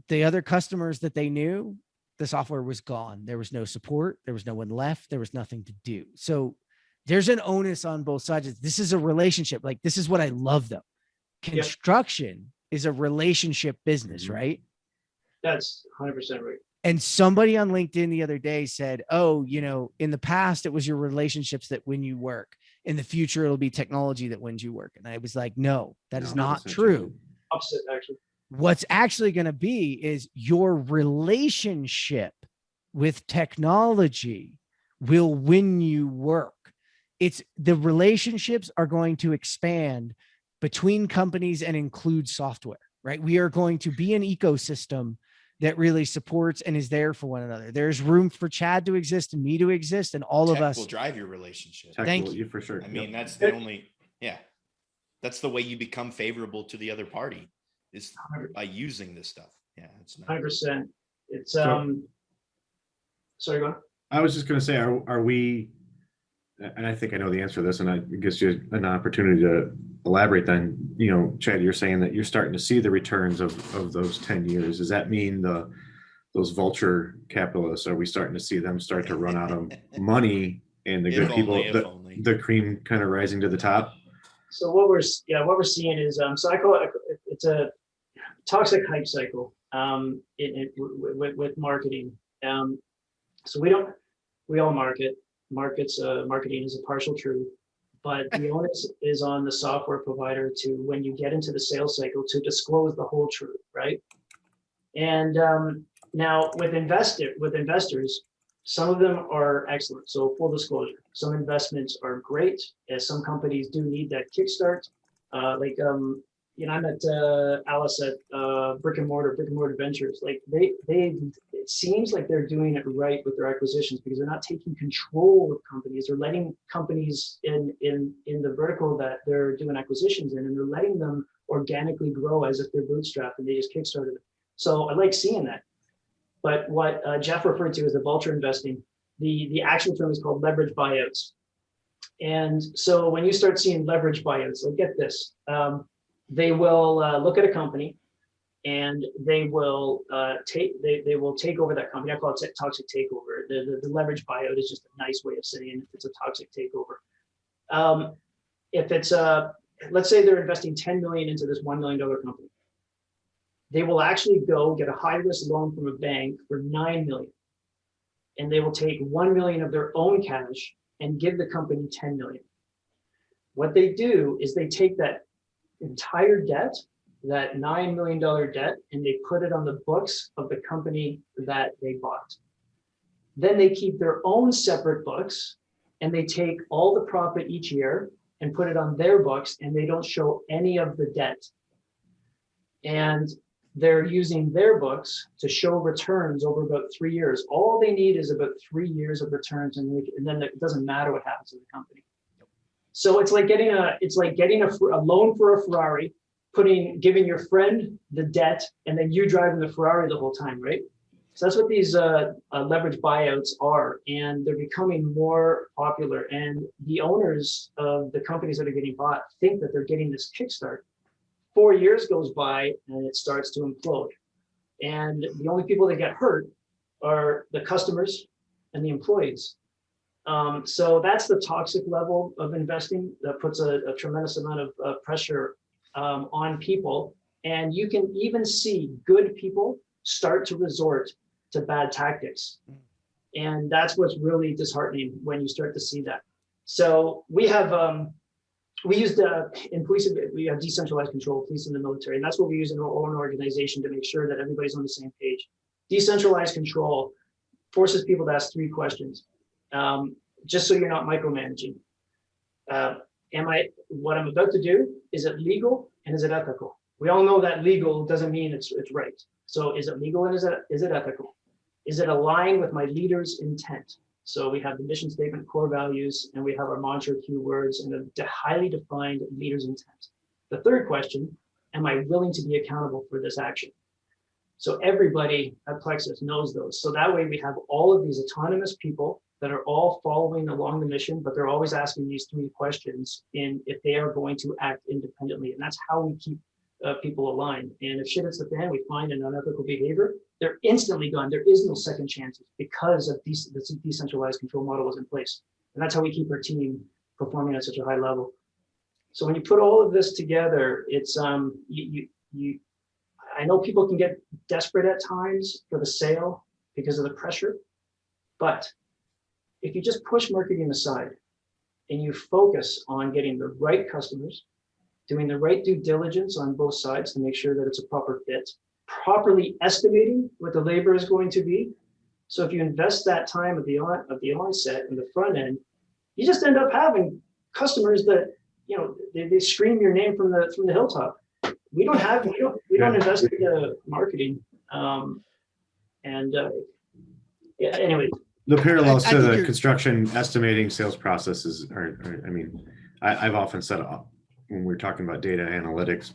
S1: the other customers that they knew, the software was gone. There was no support. There was no one left. There was nothing to do. So there's an onus on both sides. This is a relationship. Like, this is what I love though. Construction is a relationship business, right?
S5: That's 100% right.
S1: And somebody on LinkedIn the other day said, oh, you know, in the past, it was your relationships that win you work. In the future, it'll be technology that wins you work. And I was like, no, that is not true.
S5: Opposite, actually.
S1: What's actually going to be is your relationship with technology will win you work. It's the relationships are going to expand between companies and include software, right? We are going to be an ecosystem that really supports and is there for one another. There's room for Chad to exist and me to exist, and all
S3: Tech
S1: of us
S3: will drive your relationship.
S1: Thank you
S4: for sure.
S3: I mean, that's the only, that's the way you become favorable to the other party, is by using this stuff. Yeah, it's
S5: 100%. It's sorry, go on.
S4: I was just going to say, are we, and I think I know the answer to this, and I guess you an opportunity to elaborate then, you know, Chad, you're saying that you're starting to see the returns of those 10 years. Does that mean those vulture capitalists, are we starting to see them start to run out of money and the good people, the cream kind of rising to the top?
S5: So what we're seeing is, so I call it, it's a toxic hype cycle with marketing. So we all market. Marketing is a partial truth, but the onus is on the software provider to, when you get into the sales cycle, to disclose the whole truth, right? And now with investors, some of them are excellent. So full disclosure, some investments are great, as some companies do need that kickstart. You know, I met Alice at Brick and Mortar Ventures. Like it seems like they're doing it right with their acquisitions, because they're not taking control of companies. They're letting companies in the vertical that they're doing acquisitions in, and they're letting them organically grow as if they're bootstrapped, and they just kickstarted it. So I like seeing that. But what Jeff referred to as the vulture investing, the actual term is called leverage buyouts. And so when you start seeing leverage buyouts, like, get this. They will look at a company, and they will take over that company. I call it toxic takeover. The leverage buyout is just a nice way of saying it's a toxic takeover. If it's let's say they're investing $10 million into this $1 million company, they will actually go get a high risk loan from a bank for $9 million, and they will take $1 million of their own cash and give the company $10 million. What they do is they take that entire debt, that $9 million debt, and they put it on the books of the company that they bought. Then they keep their own separate books, and they take all the profit each year and put it on their books, and they don't show any of the debt. And they're using their books to show returns over about 3 years. All they need is about 3 years of returns, and then it doesn't matter what happens to the company. So it's like getting a loan for a Ferrari, giving your friend the debt, and then you driving the Ferrari the whole time, right? So that's what these leverage buyouts are, and they're becoming more popular. And the owners of the companies that are getting bought think that they're getting this kickstart. 4 years goes by, and it starts to implode. And the only people that get hurt are the customers and the employees. So that's the toxic level of investing that puts a tremendous amount of pressure on people. And you can even see good people start to resort to bad tactics. And that's what's really disheartening when you start to see that. So we have, we used in police, we have decentralized control, police in the military, and that's what we use in our own organization to make sure that everybody's on the same page. Decentralized control forces people to ask 3 questions, just so you're not micromanaging. What I'm about to do, is it legal and is it ethical? We all know that legal doesn't mean it's right. So is it legal and is it ethical? Is it aligned with my leader's intent? So we have the mission statement, core values, and we have our mantra keywords and the highly defined leader's intent. The third question, am I willing to be accountable for this action? So everybody at Plexxis knows those. So that way we have all of these autonomous people that are all following along the mission, but they're always asking these 3 questions in if they are going to act independently. And that's how we keep people aligned. And if shit hits the fan, we find an unethical behavior, they're instantly gone. There is no second chances because of the decentralized control model was in place. And that's how we keep our team performing at such a high level. So when you put all of this together, it's I know people can get desperate at times for the sale because of the pressure, but if you just push marketing aside and you focus on getting the right customers, doing the right due diligence on both sides to make sure that it's a proper fit, properly estimating what the labor is going to be. So if you invest that time at the onset and the front end, you just end up having customers that, they scream your name from the hilltop. We don't invest in the marketing. Anyway.
S4: The parallels to the construction estimating sales processes I've often said when we're talking about data analytics,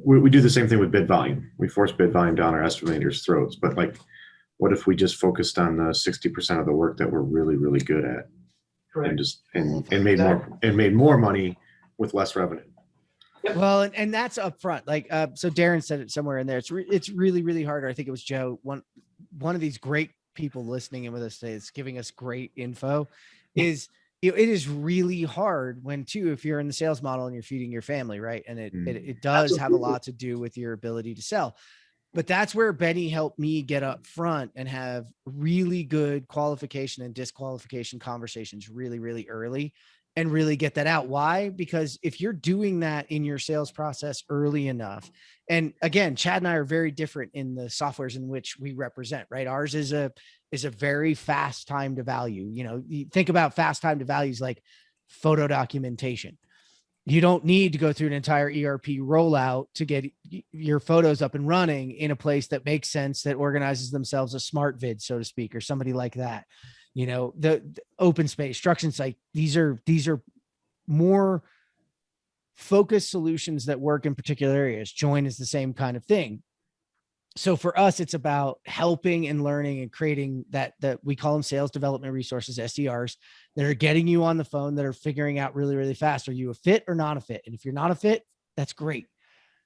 S4: we do the same thing with bid volume. We force bid volume down our estimators' throats, but what if we just focused on the 60% of the work that we're really, really good at?
S5: Correct.
S4: And made more money with less revenue.
S1: Well, and that's up front. So Darren said it somewhere in there. It's really, really hard. Or I think it was Joe, one of these great people listening in with us today is giving us great info. Is it is really hard if you're in the sales model and you're feeding your family, right? And it does have a lot to do with your ability to sell. But that's where Benny helped me get up front and have really good qualification and disqualification conversations really, really early and really get that out. Why? Because if you're doing that in your sales process early enough, and again, Chad and I are very different in the softwares in which we represent, right? Ours is a very fast time to value. You think about fast time to values like photo documentation. You don't need to go through an entire ERP rollout to get your photos up and running in a place that makes sense, that organizes themselves a smart vid, so to speak, or somebody like that. The open space, construction site, these are more focused solutions that work in particular areas. Join is the same kind of thing. So for us, it's about helping and learning and creating that we call them sales development resources, SDRs, that are getting you on the phone, that are figuring out really, really fast. Are you a fit or not a fit? And if you're not a fit, that's great.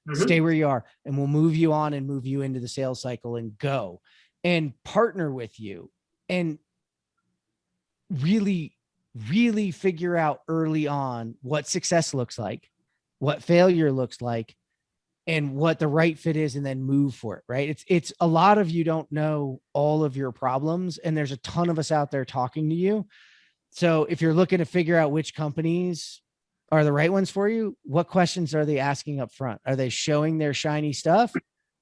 S1: Mm-hmm. Stay where you are and we'll move you on and move you into the sales cycle and go and partner with you and really, really figure out early on what success looks like, what failure looks like, and what the right fit is, and then move for it. Right. It's a lot of you don't know all of your problems, and there's a ton of us out there talking to you. So if you're looking to figure out which companies are the right ones for you, what questions are they asking up front? Are they showing their shiny stuff?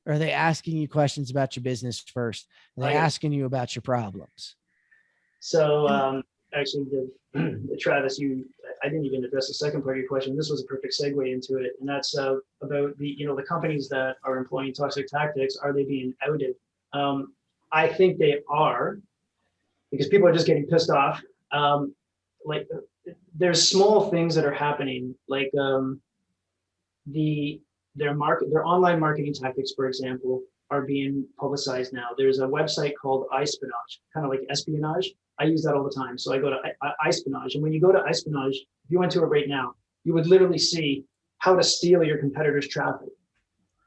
S1: Or are they asking you questions about your business first? Are they asking you about your problems?
S5: So actually, Travis, I didn't even address the second part of your question. This was a perfect segue into it, and that's about the companies that are employing toxic tactics. Are they being outed? I think they are, because people are just getting pissed off. There's small things that are happening, like their online marketing tactics, for example, are being publicized now. There's a website called iSpionage, kind of like espionage. I use that all the time. So I go to iSpionage, and when you go to iSpionage, if you went to it right now, you would literally see how to steal your competitors' traffic.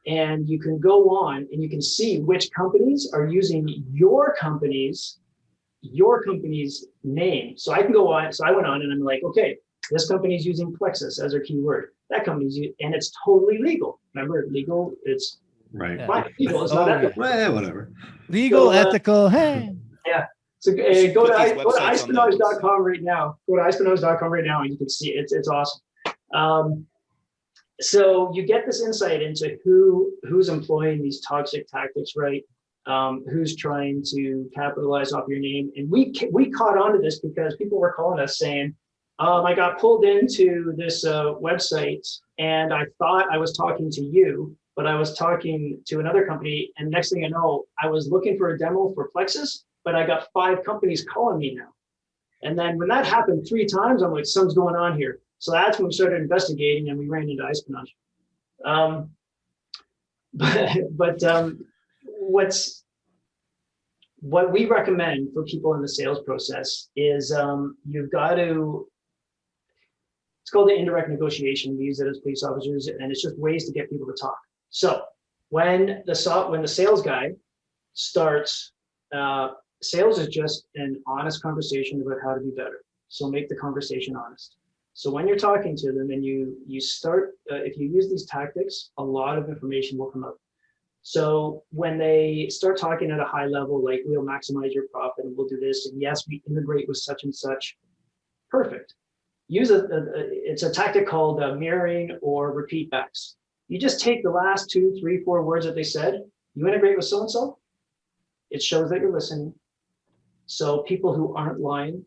S5: And you can go on and you can see which companies are using your company's name. So I can go on. So I went on and I'm like, okay, this company is using Plexxis as their keyword. That company's and it's totally legal. Remember, legal. It's
S4: right.
S5: Fine. Legal. It's not ethical.
S4: Well, whatever.
S1: Legal, ethical. Hey.
S5: Yeah. So go to iSpionage.com right now. Go to iSpionage.com right now, and you can see it. It's awesome. So you get this insight into who's employing these toxic tactics, right? who's trying to capitalize off your name. And we caught on to this because people were calling us saying, I got pulled into this website and I thought I was talking to you, but I was talking to another company. And next thing I know, I was looking for a demo for Plexxis, but I got 5 companies calling me now. And then when that happened 3 times, I'm like, something's going on here. So that's when we started investigating and we ran into espionage. What we recommend for people in the sales process is you've got to, it's called the indirect negotiation. We use it as police officers, and it's just ways to get people to talk. So when the sales guy starts, sales is just an honest conversation about how to be better. So make the conversation honest. So when you're talking to them and you start, if you use these tactics, a lot of information will come out. So when they start talking at a high level, like we'll maximize your profit and we'll do this, and yes, we integrate with such and such, perfect. Use it's a tactic called mirroring or repeat backs. You just take the last 2, 3, 4 words that they said, you integrate with so-and-so, it shows that you're listening. So people who aren't lying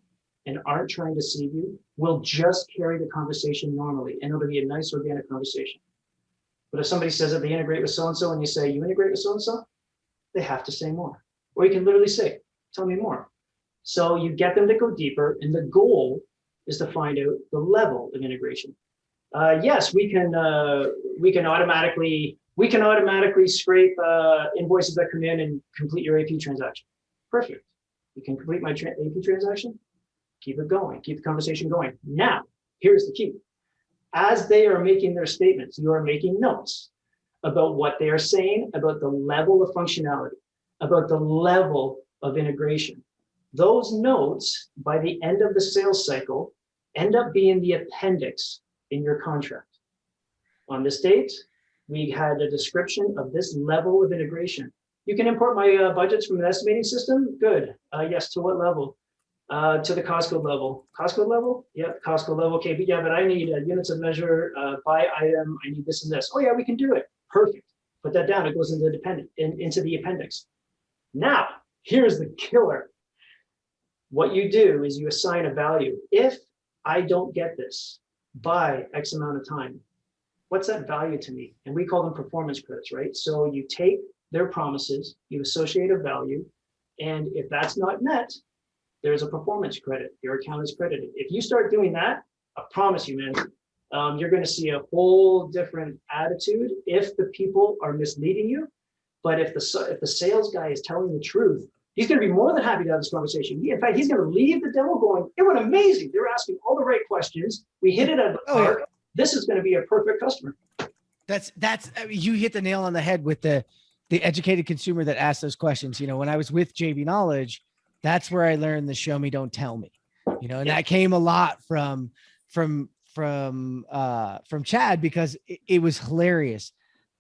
S5: and aren't trying to deceive you will just carry the conversation normally, and it'll be a nice organic conversation. But if somebody says that they integrate with so-and-so and you say, you integrate with so-and-so, they have to say more. Or you can literally say, tell me more. So you get them to go deeper, and the goal is to find out the level of integration. Yes, we can automatically scrape invoices that come in and complete your AP transaction. Perfect. You can complete my AP transaction. Keep it going. Keep the conversation going. Now, here's the key. As they are making their statements, you are making notes about what they are saying, about the level of functionality, about the level of integration. Those notes, by the end of the sales cycle, end up being the appendix in your contract. On this date, we had a description of this level of integration. You can import my budgets from an estimating system? Good. Yes, to what level? To the cost code level. Cost code level? Yep, cost code level. Okay, but yeah, but I need units of measure by item. I need this and this. Oh yeah, we can do it. Perfect. Put that down. It goes into the appendix. Now, here's the killer. What you do is you assign a value. If I don't get this by X amount of time, what's that value to me? And we call them performance credits, right? So you take their promises, you associate a value, and if that's not met, there's a performance credit. Your account is credited. If you start doing that, I promise you, man, you're going to see a whole different attitude if the people are misleading you. But if the sales guy is telling the truth, he's going to be more than happy to have this conversation. In fact, he's going to leave the demo going, it went amazing. They're asking all the right questions. We hit it at the park. Yeah. This is going to be a perfect customer.
S1: That's I mean, you hit the nail on the head with the educated consumer that asks those questions. You know, when I was with JV Knowledge, that's where I learned the show me, don't tell me, you know, and that came a lot from Chad, because it was hilarious.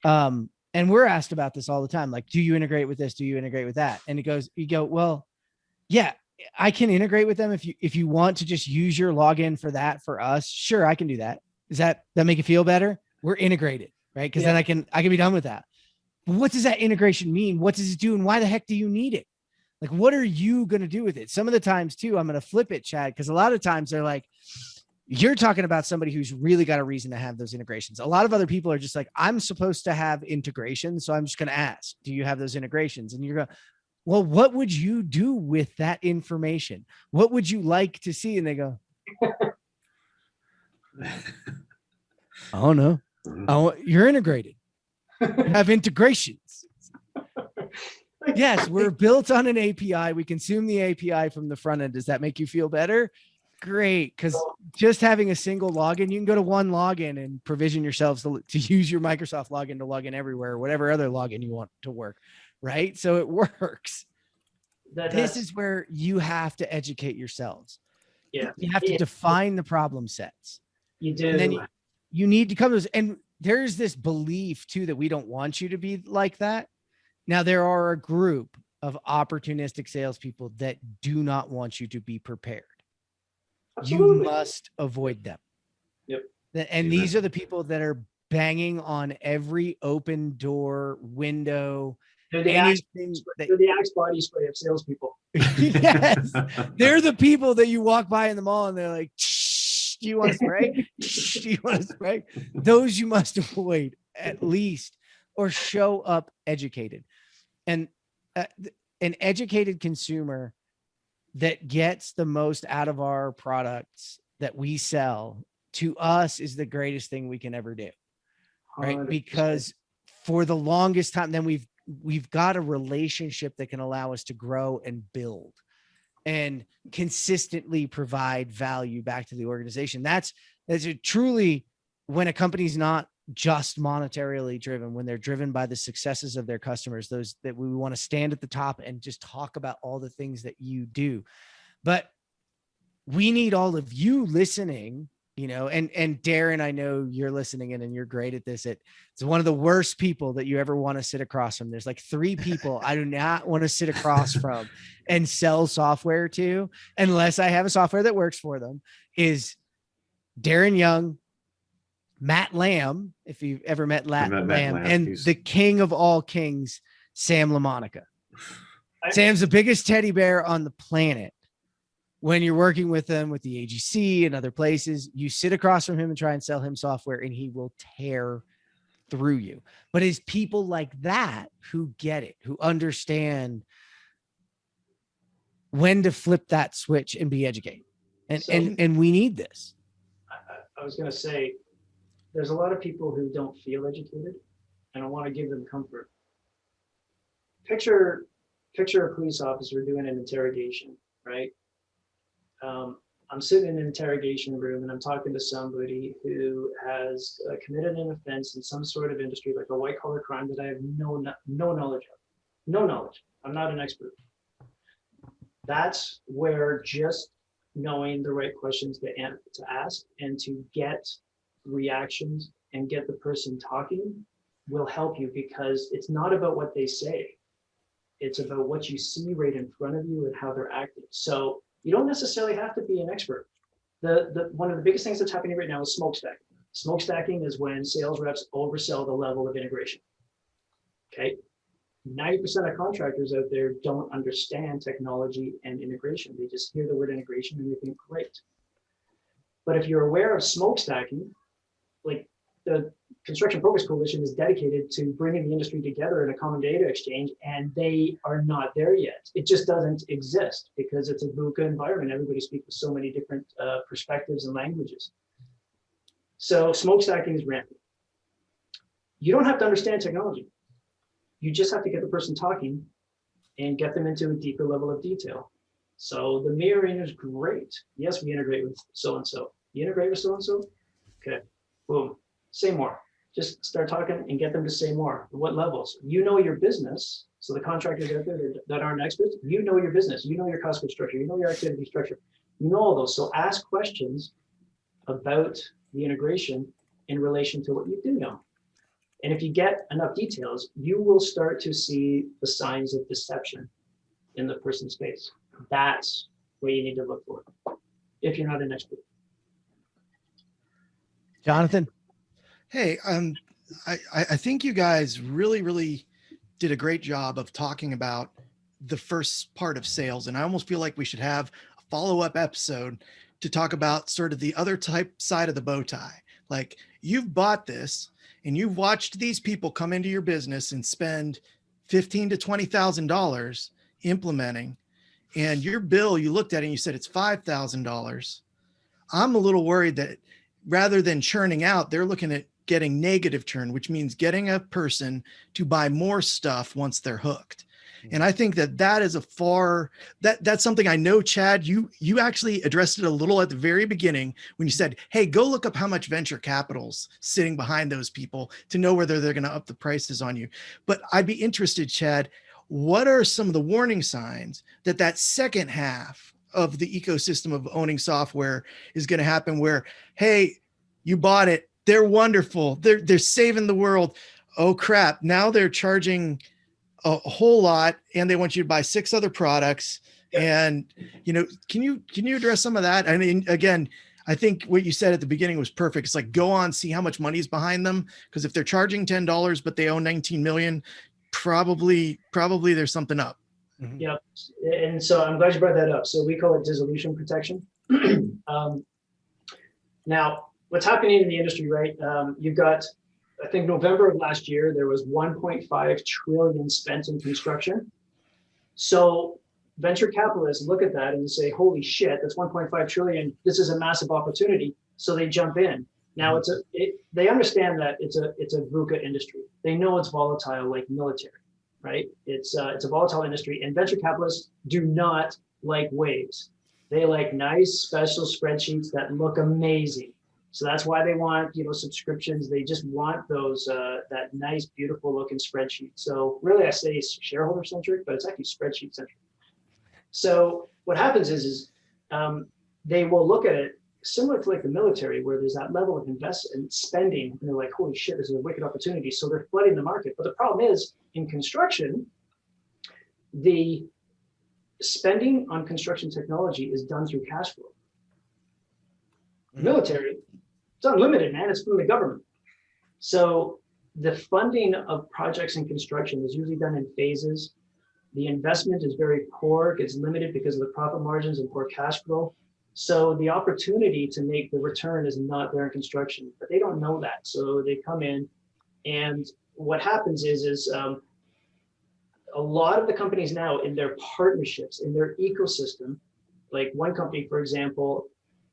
S1: And we're asked about this all the time. Like, do you integrate with this? Do you integrate with that? And you go, well, yeah, I can integrate with them. If you want to just use your login for that for us, sure, I can do that. Does that make you feel better? We're integrated, right? Because then I can be done with that. But what does that integration mean? What does it do? And why the heck do you need it? Like, what are you going to do with it? Some of the times too, I'm going to flip it, Chad, because a lot of times they're like, you're talking about somebody who's really got a reason to have those integrations. A lot of other people are just like, I'm supposed to have integrations, so I'm just going to ask, do you have those integrations? And you're going, well, what would you do with that information? What would you like to see? And they go, I don't know. You're integrated. You have integrations. Yes, we're built on an API. We consume the API from the front end. Does that make you feel better? Great, because just having a single login, you can go to one login and provision yourselves to use your Microsoft login to log in everywhere, or whatever other login you want to work, right? So it works. This is where you have to educate yourselves.
S5: Yeah,
S1: you have to define the problem sets.
S5: You do.
S1: And then you need to come to this. And there's this belief too that we don't want you to be like that. Now, there are a group of opportunistic salespeople that do not want you to be prepared. Absolutely. You must avoid them.
S5: Yep.
S1: And these are the people that are banging on every open door window
S5: They're the
S1: anything
S5: they're the Axe body spray of salespeople.
S1: yes, they're the people that you walk by in the mall and they're like, do you want to spray? Do you want to spray? Those you must avoid at least, or show up educated. And an educated consumer that gets the most out of our products that we sell to us is the greatest thing we can ever do. Right.
S5: 100%.
S1: Because for the longest time, then we've got a relationship that can allow us to grow and build and consistently provide value back to the organization. That's truly when a company's not just monetarily driven, when they're driven by the successes of their customers, those that we want to stand at the top and just talk about all the things that you do. But we need all of you listening, and Darren, I know you're listening in and you're great at this. It's one of the worst people that you ever want to sit across from. There's like 3 people I do not want to sit across from and sell software to, unless I have a software that works for them, is Darren Young, Matt Lamb, if you've ever met Matt Lamb, and the king of all kings, Sam LaMonica. Sam's the biggest teddy bear on the planet. When you're working with them with the AGC and other places, you sit across from him and try and sell him software and he will tear through you. But it's people like that who get it, who understand when to flip that switch and be educated. And we need this.
S5: I was going to say, there's a lot of people who don't feel educated, and I want to give them comfort. Picture a police officer doing an interrogation, right? I'm sitting in an interrogation room and I'm talking to somebody who has committed an offense in some sort of industry, like a white collar crime that I have no knowledge of. No knowledge. I'm not an expert. That's where just knowing the right questions to ask and to get reactions and get the person talking will help you, because it's not about what they say. It's about what you see right in front of you and how they're acting. So you don't necessarily have to be an expert. One of the biggest things that's happening right now is smokestacking. Smokestacking is when sales reps oversell the level of integration. Okay. 90% of contractors out there don't understand technology and integration. They just hear the word integration and they think, great. But if you're aware of smokestacking, like the Construction Focus Coalition is dedicated to bringing the industry together in a common data exchange, and they are not there yet. It just doesn't exist because it's a VUCA environment. Everybody speaks with so many different perspectives and languages. So smokestacking is rampant. You don't have to understand technology. You just have to get the person talking and get them into a deeper level of detail. So the mirroring is great. Yes, we integrate with so-and-so. You integrate with so-and-so? Okay, boom, say more. Just start talking and get them to say more. What levels? You know your business. So the contractors out there that aren't experts, you know your business. You know your cost structure. You know your activity structure. You know all those. So ask questions about the integration in relation to what you do know. And if you get enough details, you will start to see the signs of deception in the person's face. That's what you need to look for if you're not an expert.
S1: Jonathan?
S2: Hey, I think you guys really did a great job of talking about the first part of sales. And I almost feel like we should have a follow-up episode to talk about sort of the other side of the bow tie. Like, you've bought this and you've watched these people come into your business and spend $15,000 to $20,000 implementing, and your bill, you looked at it and you said it's $5,000. I'm a little worried that rather than churning out, they're looking at getting negative churn, which means getting a person to buy more stuff once they're hooked. And I think that is that's something I know, Chad, you actually addressed it a little at the very beginning when you said, hey, go look up how much venture capital's sitting behind those people to know whether they're going to up the prices on you. But I'd be interested, Chad, what are some of the warning signs that second half of the ecosystem of owning software is going to happen where, hey, you bought it, they're wonderful, they're saving the world. Oh crap, now they're charging a whole lot and they want you to buy 6 other products. And, can you address some of that? I mean, again, I think what you said at the beginning was perfect. It's like, go on, see how much money is behind them. Because if they're charging $10, but they own 19 million, probably there's something up.
S1: Mhm.
S5: Yep. And so I'm glad you brought that up. So we call it dissolution protection. Now, what's happening in the industry, right? You've got, I think November of last year, there was 1.5 trillion spent in construction. So venture capitalists look at that and say, holy shit, that's 1.5 trillion. This is a massive opportunity. So they jump in. Now they understand that it's a VUCA industry. They know it's volatile like military, right? It's a volatile industry, and venture capitalists do not like waves. They like nice special spreadsheets that look amazing. So that's why they want, subscriptions. They just want those that nice, beautiful looking spreadsheet. So really, I say shareholder centric, but it's actually spreadsheet centric. So what happens is they will look at it similar to like the military, where there's that level of investment and spending, and they're like, holy shit, this is a wicked opportunity. So they're flooding the market. But the problem is, in construction, the spending on construction technology is done through cash flow. Military, it's unlimited, man. It's from the government. So the funding of projects in construction is usually done in phases. The investment is very poor, gets limited because of the profit margins and poor cash flow. So the opportunity to make the return is not there in construction, but they don't know that. So they come in, and what happens is a lot of the companies now in their partnerships, in their ecosystem, like one company, for example,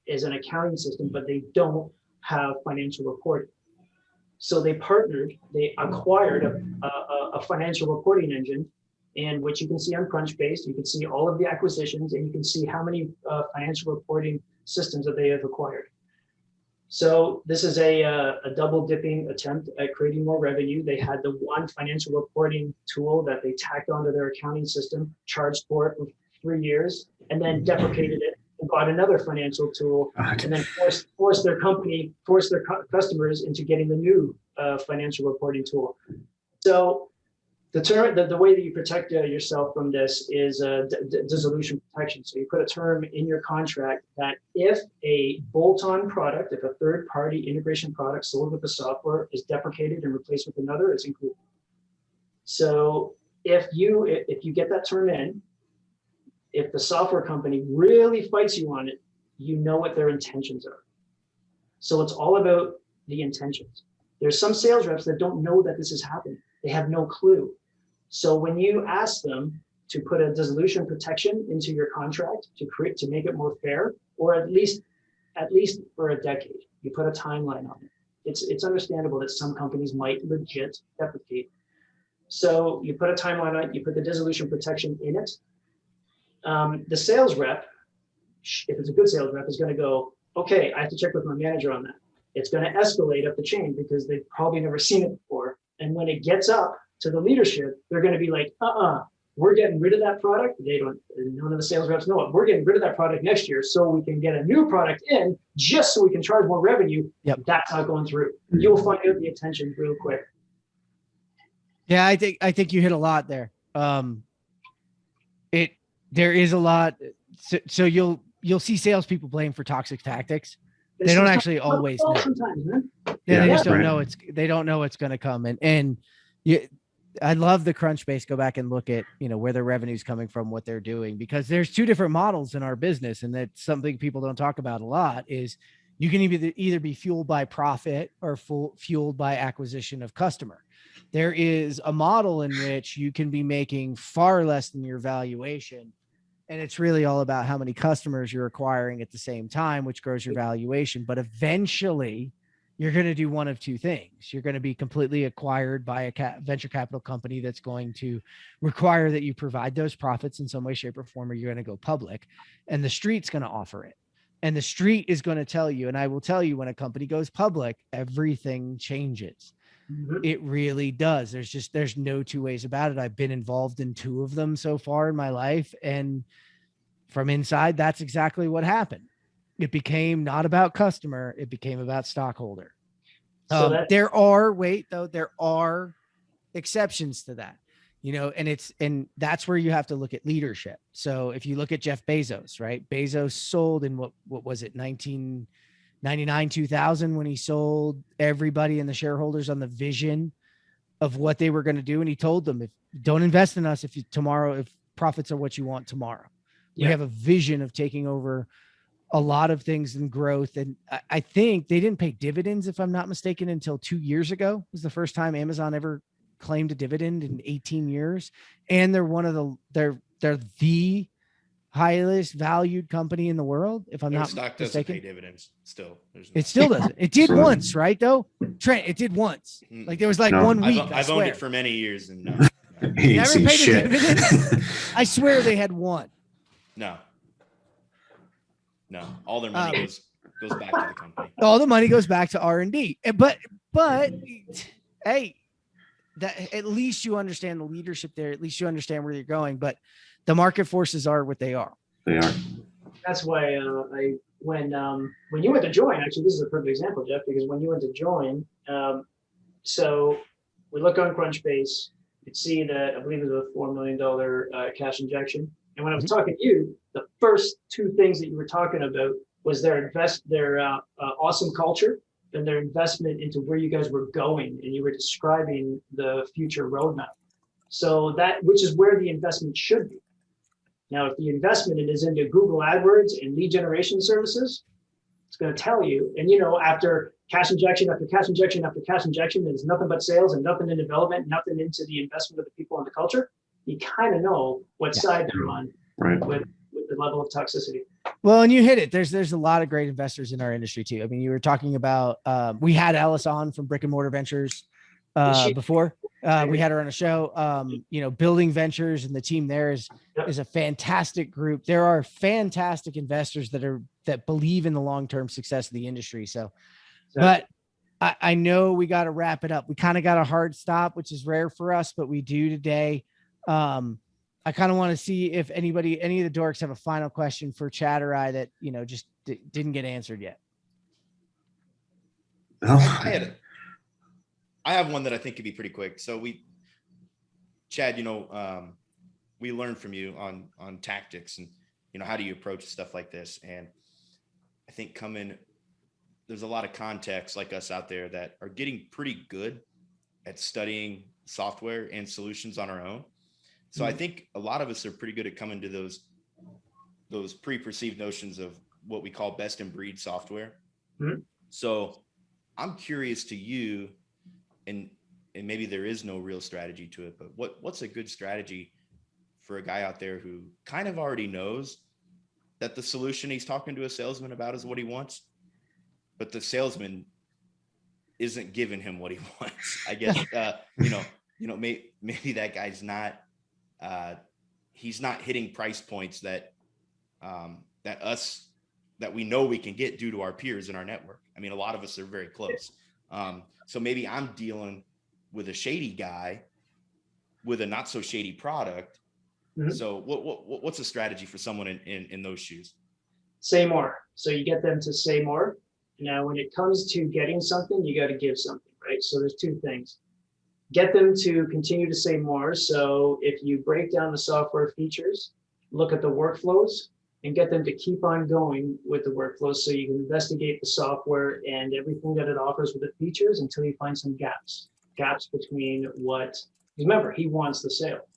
S5: is an accounting system, but they don't have financial reporting. So they acquired a financial reporting engine, in which you can see on Crunchbase. You can see all of the acquisitions, and you can see how many financial reporting systems that they have acquired. So this is a double dipping attempt at creating more revenue. They had the one financial reporting tool that they tacked onto their accounting system, charged for it for 3 years, and then deprecated it and bought another financial tool, and then forced their customers into getting the new financial reporting tool. So the way that you protect yourself from this is dissolution protection. So you put a term in your contract that if a bolt-on product, if a third-party integration product sold with the software is deprecated and replaced with another, it's included. So if you get that term in, if the software company really fights you on it, you know what their intentions are. So it's all about the intentions. There's some sales reps that don't know that this is happening. They have no clue. So when you ask them to put a dissolution protection into your contract to make it more fair, or at least for a decade, you put a timeline on it. It's understandable that some companies might legit deprecate. So you put a timeline on it, you put the dissolution protection in it. The sales rep, if it's a good sales rep, is going to go, okay, I have to check with my manager on that. It's going to escalate up the chain because they've probably never seen it before. And when it gets up to the leadership, they're going to be like, we're getting rid of that product. None of the sales reps know it. We're getting rid of that product next year so we can get a new product in just so we can charge more revenue.
S1: Yep.
S5: That's not going through. You'll find out the intention real quick.
S1: Yeah, I think you hit a lot there. There is a lot. So you'll see salespeople blame for toxic tactics. They don't actually always know.
S5: Sometimes, man.
S1: They just don't know they don't know it's going to come. And I love the Crunchbase. Go back and look at, where their revenue is coming from, what they're doing, because there's two different models in our business. And that's something people don't talk about a lot is you can either be fueled by profit or fueled by acquisition of customer. There is a model in which you can be making far less than your valuation. And it's really all about how many customers you're acquiring at the same time, which grows your valuation. But eventually you're going to do one of two things. You're going to be completely acquired by a venture capital company that's going to require that you provide those profits in some way, shape, or form, or you're going to go public, and the street's going to offer it. And the street is going to tell you, and I will tell you, when a company goes public, everything changes. Mm-hmm. It really does. There's no two ways about it. I've been involved in two of them so far in my life. And from inside, that's exactly what happened. It became not about customer. It became about stockholder. So there are exceptions to that, and that's where you have to look at leadership. So if you look at Jeff Bezos, right? Bezos sold in what was it? 1999, 2000, when he sold everybody and the shareholders on the vision of what they were going to do. And he told them, if don't invest in us, if profits are what you want tomorrow, we have a vision of taking over a lot of things in growth. And I think they didn't pay dividends, if I'm not mistaken, until 2 years ago. It was the first time Amazon ever claimed a dividend in 18 years. And they're they're the highest valued company in the world, if I'm
S3: Their
S1: not
S3: stock
S1: mistaken.
S3: doesn't pay dividends still.
S1: It still doesn't. It did
S4: So-
S1: once, right? Though, Trent, it did once. Like there was like
S4: No.
S1: 1 week.
S3: I've owned it for many years, and no,
S4: He ain't
S1: Never
S4: seen
S1: paid a
S4: shit.
S1: dividend? I swear they had one.
S3: no. All their money goes back to the company.
S1: All the money goes back to R&D. But hey, that at least you understand the leadership there. At least you understand where you're going. But the market forces are what they are.
S4: They are.
S5: That's why when you went to join, actually, this is a perfect example, Jeff, because when you went to join, so we look on Crunchbase, you could see that I believe it was a $4 million cash injection. And when I was talking to you, the first two things that you were talking about was their awesome culture and their investment into where you guys were going, and you were describing the future roadmap. So which is where the investment should be. Now, if the investment is into Google AdWords and lead generation services, it's going to tell you. And after cash injection after cash injection after cash injection, there's nothing but sales and nothing in development, nothing into the investment of the people and the culture. You kind of know what side they're on,
S4: Right.
S5: with the level of toxicity.
S1: Well, and you hit it. There's a lot of great investors in our industry too. I mean, you were talking about we had Alice on from Brick and Mortar Ventures before. We had her on a show. Building Ventures and the team there is a fantastic group. There are fantastic investors that believe in the long-term success of the industry. So, but I know we got to wrap it up. We kind of got a hard stop, which is rare for us, but we do today. I kind of want to see if any of the dorks have a final question for Chad or I that, just didn't get answered yet.
S3: I have one that I think could be pretty quick. So Chad, we learned from you on tactics and, how do you approach stuff like this? And I think there's a lot of contacts like us out there that are getting pretty good at studying software and solutions on our own. So I think a lot of us are pretty good at coming to those preperceived notions of what we call best in breed software. Mm-hmm. So I'm curious to you, and maybe there is no real strategy to it, but what's a good strategy for a guy out there who kind of already knows that the solution he's talking to a salesman about is what he wants, but the salesman isn't giving him what he wants? I guess, maybe that guy's not, he's not hitting price points that we know we can get due to our peers in our network. I mean, a lot of us are very close. So maybe I'm dealing with a shady guy with a not so shady product. Mm-hmm. So what's a strategy for someone in those shoes?
S5: Say more. So you get them to say more. Now, when it comes to getting something, you got to give something, right? So there's two things. Get them to continue to say more. So if you break down the software features, look at the workflows, and get them to keep on going with the workflows so you can investigate the software and everything that it offers with the features until you find some gaps between remember, he wants the sale.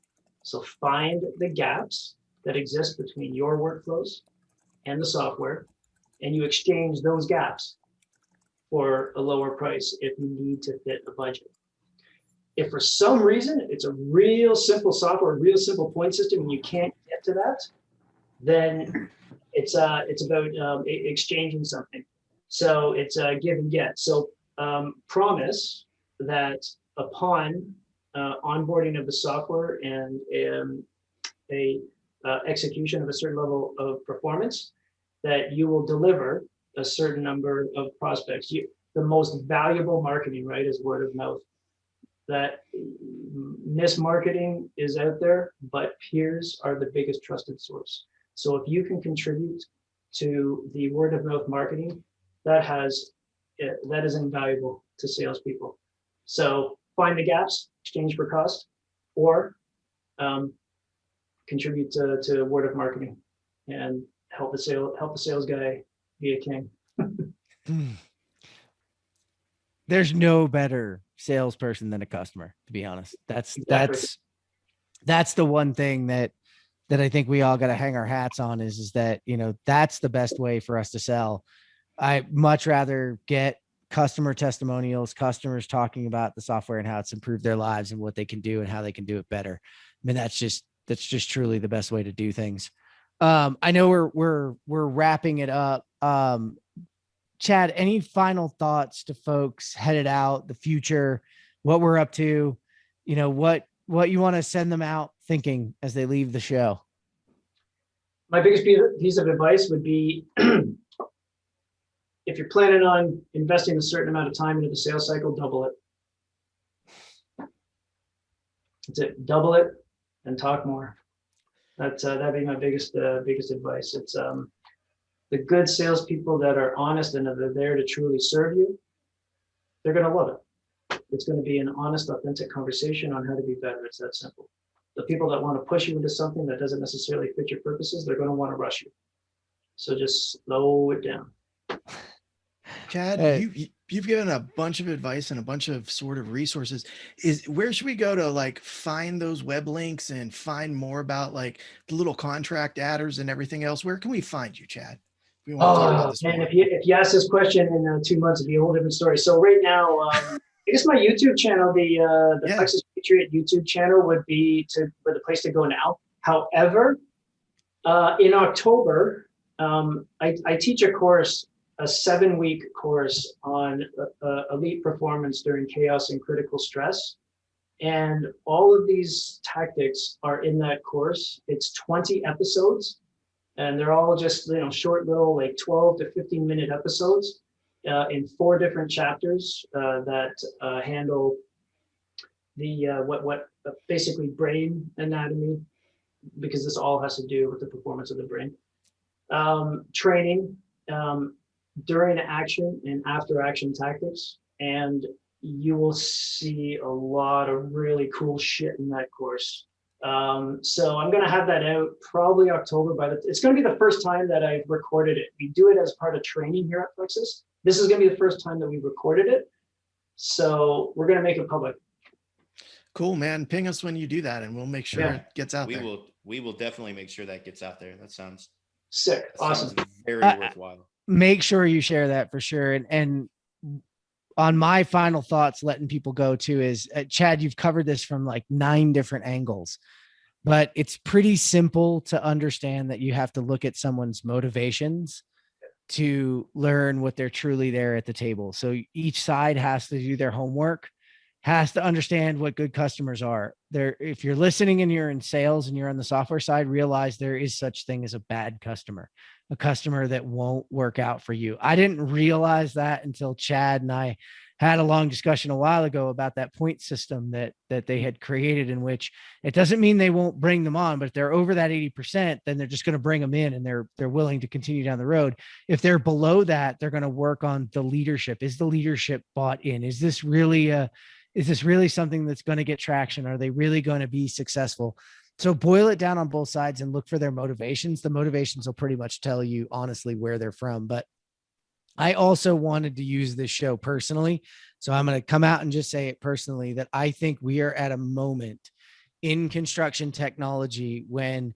S5: So find the gaps that exist between your workflows and the software, and you exchange those gaps for a lower price if you need to fit a budget. If for some reason it's a real simple software, a real simple point system, and you can't get to that, then it's about exchanging something. So it's a give and get. So promise that upon onboarding of the software and a execution of a certain level of performance, that you will deliver a certain number of prospects. The most valuable marketing, right, is word of mouth. That mismarketing is out there, but peers are the biggest trusted source. So if you can contribute to the word of mouth marketing, that is invaluable to salespeople. So find the gaps, exchange for cost, or contribute to word of marketing and help the sales guy be a king.
S1: There's no better salesperson than a customer, to be honest.
S5: Exactly.
S1: That's the one thing that I think we all got to hang our hats on is that, that's the best way for us to sell. I much rather get customer testimonials, customers talking about the software and how it's improved their lives and what they can do and how they can do it better. I mean, that's just truly the best way to do things. I know we're wrapping it up. Chad, any final thoughts to folks headed out, the future, what we're up to, what you want to send them out thinking as they leave the show?
S5: My biggest piece of advice would be if you're planning on investing a certain amount of time into the sales cycle, double it. That's it. Double it and talk more. That'd be my biggest advice. It's the good salespeople that are honest and that are there to truly serve you. They're going to love it. It's going to be an honest, authentic conversation on how to be better. It's that simple. The people that want to push you into something that doesn't necessarily fit your purposes, they're going to want to rush you. So just slow it down.
S2: Chad, you've given a bunch of advice and a bunch of sort of resources. Where should we go to like find those web links and find more about like the little contract adders and everything else? Where can we find you, Chad? We want to talk about this
S5: man,
S2: more.
S5: if you ask this question in 2 months, it'd be a whole different story. So right now, I guess my YouTube channel, the Plexxis Patriot YouTube channel would be the place to go now. However, in October, I teach a course, a 7-week course on elite performance during chaos and critical stress. And all of these tactics are in that course. It's 20 episodes, and they're all just, short little, like 12 to 15-minute episodes in 4 different chapters that handle the what basically brain anatomy, because this all has to do with the performance of the brain. Training, during action and after action tactics, and you will see a lot of really cool shit in that course. So I'm going to have that out probably October. It's going to be the first time that I've recorded it. We do it as part of training here at Plexxis. This is going to be the first time that we've recorded it. So we're going to make it public.
S2: Cool, man. Ping us when you do that and we'll make sure it gets out there.
S3: We will definitely make sure that gets out there. That sounds
S5: sick. Awesome.
S3: Sounds very worthwhile.
S1: Make sure you share that for sure. And on my final thoughts, letting people go too is Chad, you've covered this from like 9 different angles, but it's pretty simple to understand that you have to look at someone's motivations to learn what they're truly there at the table. So each side has to do their homework, has to understand what good customers are. If you're listening and you're in sales and you're on the software side, realize there is such thing as a bad customer, a customer that won't work out for you. I didn't realize that until Chad and I had a long discussion a while ago about that point system that they had created, in which it doesn't mean they won't bring them on, but if they're over that 80%, then they're just going to bring them in and they're willing to continue down the road. If they're below that, they're going to work on the leadership. Is the leadership bought in? Is this really something that's going to get traction? Are they really going to be successful? So boil it down on both sides and look for their motivations. The motivations will pretty much tell you honestly where they're from. But I also wanted to use this show personally. So I'm going to come out and just say it personally, that I think we are at a moment in construction technology when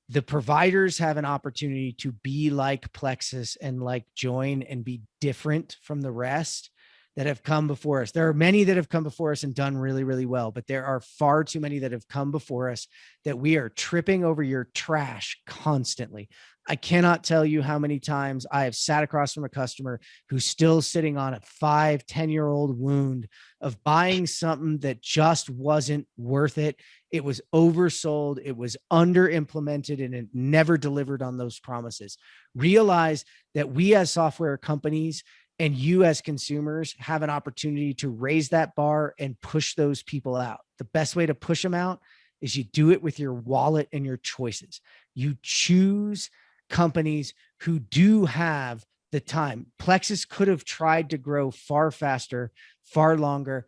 S1: the providers have an opportunity to be like Plexxis and like Join and be different from the rest that have come before us. There are many that have come before us and done really, really well, but there are far too many that have come before us that we are tripping over your trash constantly. I cannot tell you how many times I have sat across from a customer who's still sitting on a 5-10-year-old wound of buying something that just wasn't worth it. It was oversold. It was under implemented and it never delivered on those promises. Realize that we as software companies and you as consumers have an opportunity to raise that bar and push those people out. The best way to push them out is you do it with your wallet and your choices. You choose companies who do have the time. Plexxis could have tried to grow far faster, far longer,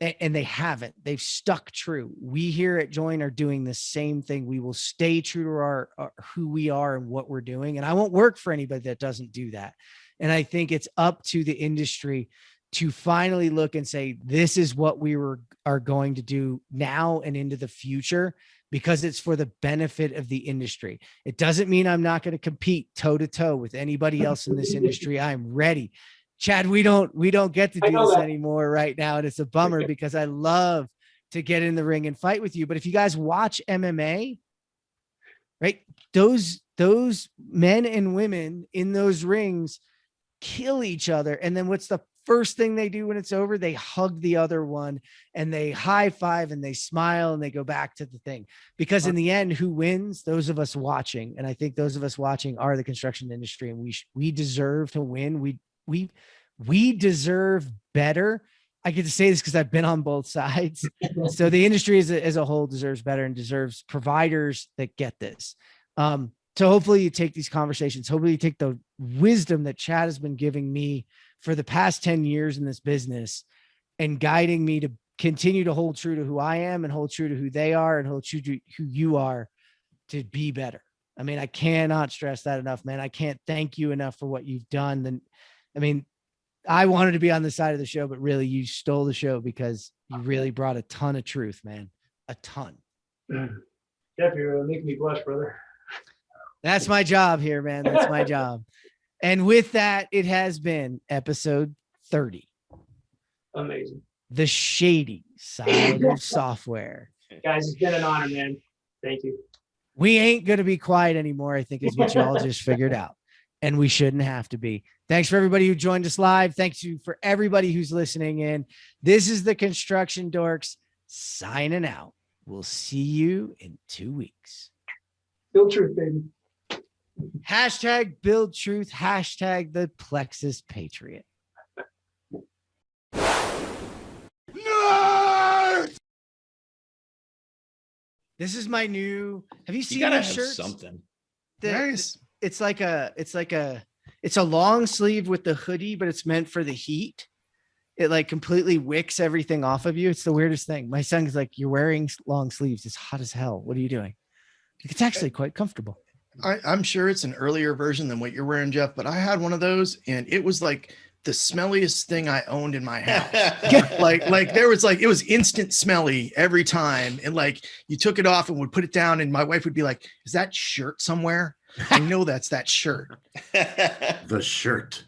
S1: and they haven't. They've stuck true. We here at Join are doing the same thing. We will stay true to our who we are and what we're doing. And I won't work for anybody that doesn't do that. And I think it's up to the industry to finally look and say, this is what are going to do now and into the future, because it's for the benefit of the industry. It doesn't mean I'm not going to compete toe to toe with anybody else in this industry. I'm ready. Chad, we don't get to do this anymore right now. And it's a bummer because I love to get in the ring and fight with you. But if you guys watch MMA, right, those men and women in those rings kill each other. And then what's the first thing they do when it's over? They hug the other one and they high five and they smile and they go back to the thing, because in the end, who wins? Those of us watching. And I think those of us watching are the construction industry, and we deserve to win. We deserve better. I get to say this because I've been on both sides. So the industry as a whole deserves better and deserves providers that get this. So hopefully you take these conversations. Hopefully you take the wisdom that Chad has been giving me for the past 10 years in this business and guiding me to continue to hold true to who I am and hold true to who they are and hold true to who you are, to be better. I mean, I cannot stress that enough, man. I can't thank you enough for what you've done. And I mean, I wanted to be on the side of the show, but really you stole the show because you really brought a ton of truth, man. A ton.
S5: Jeff, you're making me blush, brother.
S1: That's my job here, man. That's my job. And with that, it has been episode 30.
S5: Amazing.
S1: The Shady Side of Software.
S5: Guys, it's been an honor, man. Thank you.
S1: We ain't going to be quiet anymore, I think, is what y'all just figured out. And we shouldn't have to be. Thanks for everybody who joined us live. Thanks you for everybody who's listening in. This is the Construction Dorks signing out. We'll see you in 2 weeks.
S5: Build truth, baby.
S1: Hashtag build truth. Hashtag the Plexxis Patriot. Nerd! This is my new. Have you seen these shirts?
S3: Something.
S2: Nice.
S1: It's a long sleeve with the hoodie, but it's meant for the heat. It like completely wicks everything off of you. It's the weirdest thing. My son's like, you're wearing long sleeves. It's hot as hell. What are you doing? It's actually quite comfortable.
S2: I'm sure it's an earlier version than what you're wearing, Jeff, but I had one of those and it was like the smelliest thing I owned in my house. like there was like, it was instant smelly every time. And like you took it off and would put it down and my wife would be like, is that shirt somewhere? I know that's that shirt.
S4: The shirt.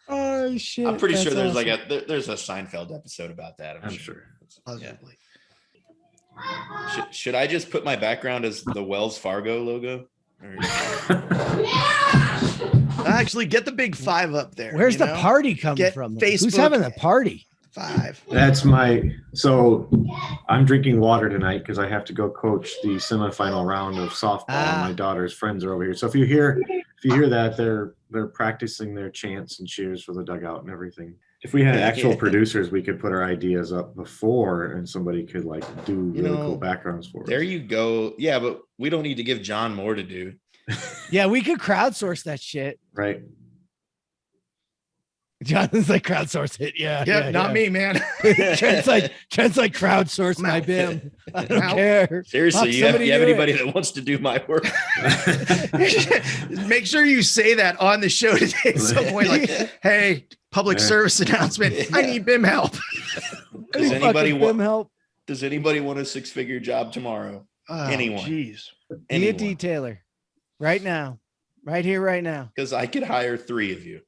S1: Oh shit.
S3: I'm pretty sure there's awesome. There's a Seinfeld episode about that. I'm sure.
S2: Possibly.
S3: Should I just put my background as the Wells Fargo logo?
S2: Actually, get the big 5 up there.
S1: Where's the party coming from?
S2: Facebook
S1: Who's having the party?
S2: 5.
S4: That's so I'm drinking water tonight because I have to go coach the semifinal round of softball. My daughter's friends are over here. So if you hear that, they're practicing their chants and cheers for the dugout and everything. If we had actual producers, we could put our ideas up before and somebody could like do really cool backgrounds for us.
S3: There you go. Yeah, but we don't need to give John more to do.
S1: Yeah, we could crowdsource that shit.
S4: Right.
S1: Jonathan's like crowdsource it. Yeah.
S2: Not me, man.
S1: Trent's like crowdsource my BIM. I don't care.
S3: Seriously, you have anybody that wants to do my work?
S2: Make sure you say that on the show today at some point. Like, hey, public service announcement. I need BIM help.
S3: Does anybody
S1: BIM help?
S3: Does anybody want a 6-figure job tomorrow? Anyone?
S2: Jeez.
S1: Be a detailer right now, right here, right now.
S3: Because I could hire 3 of you.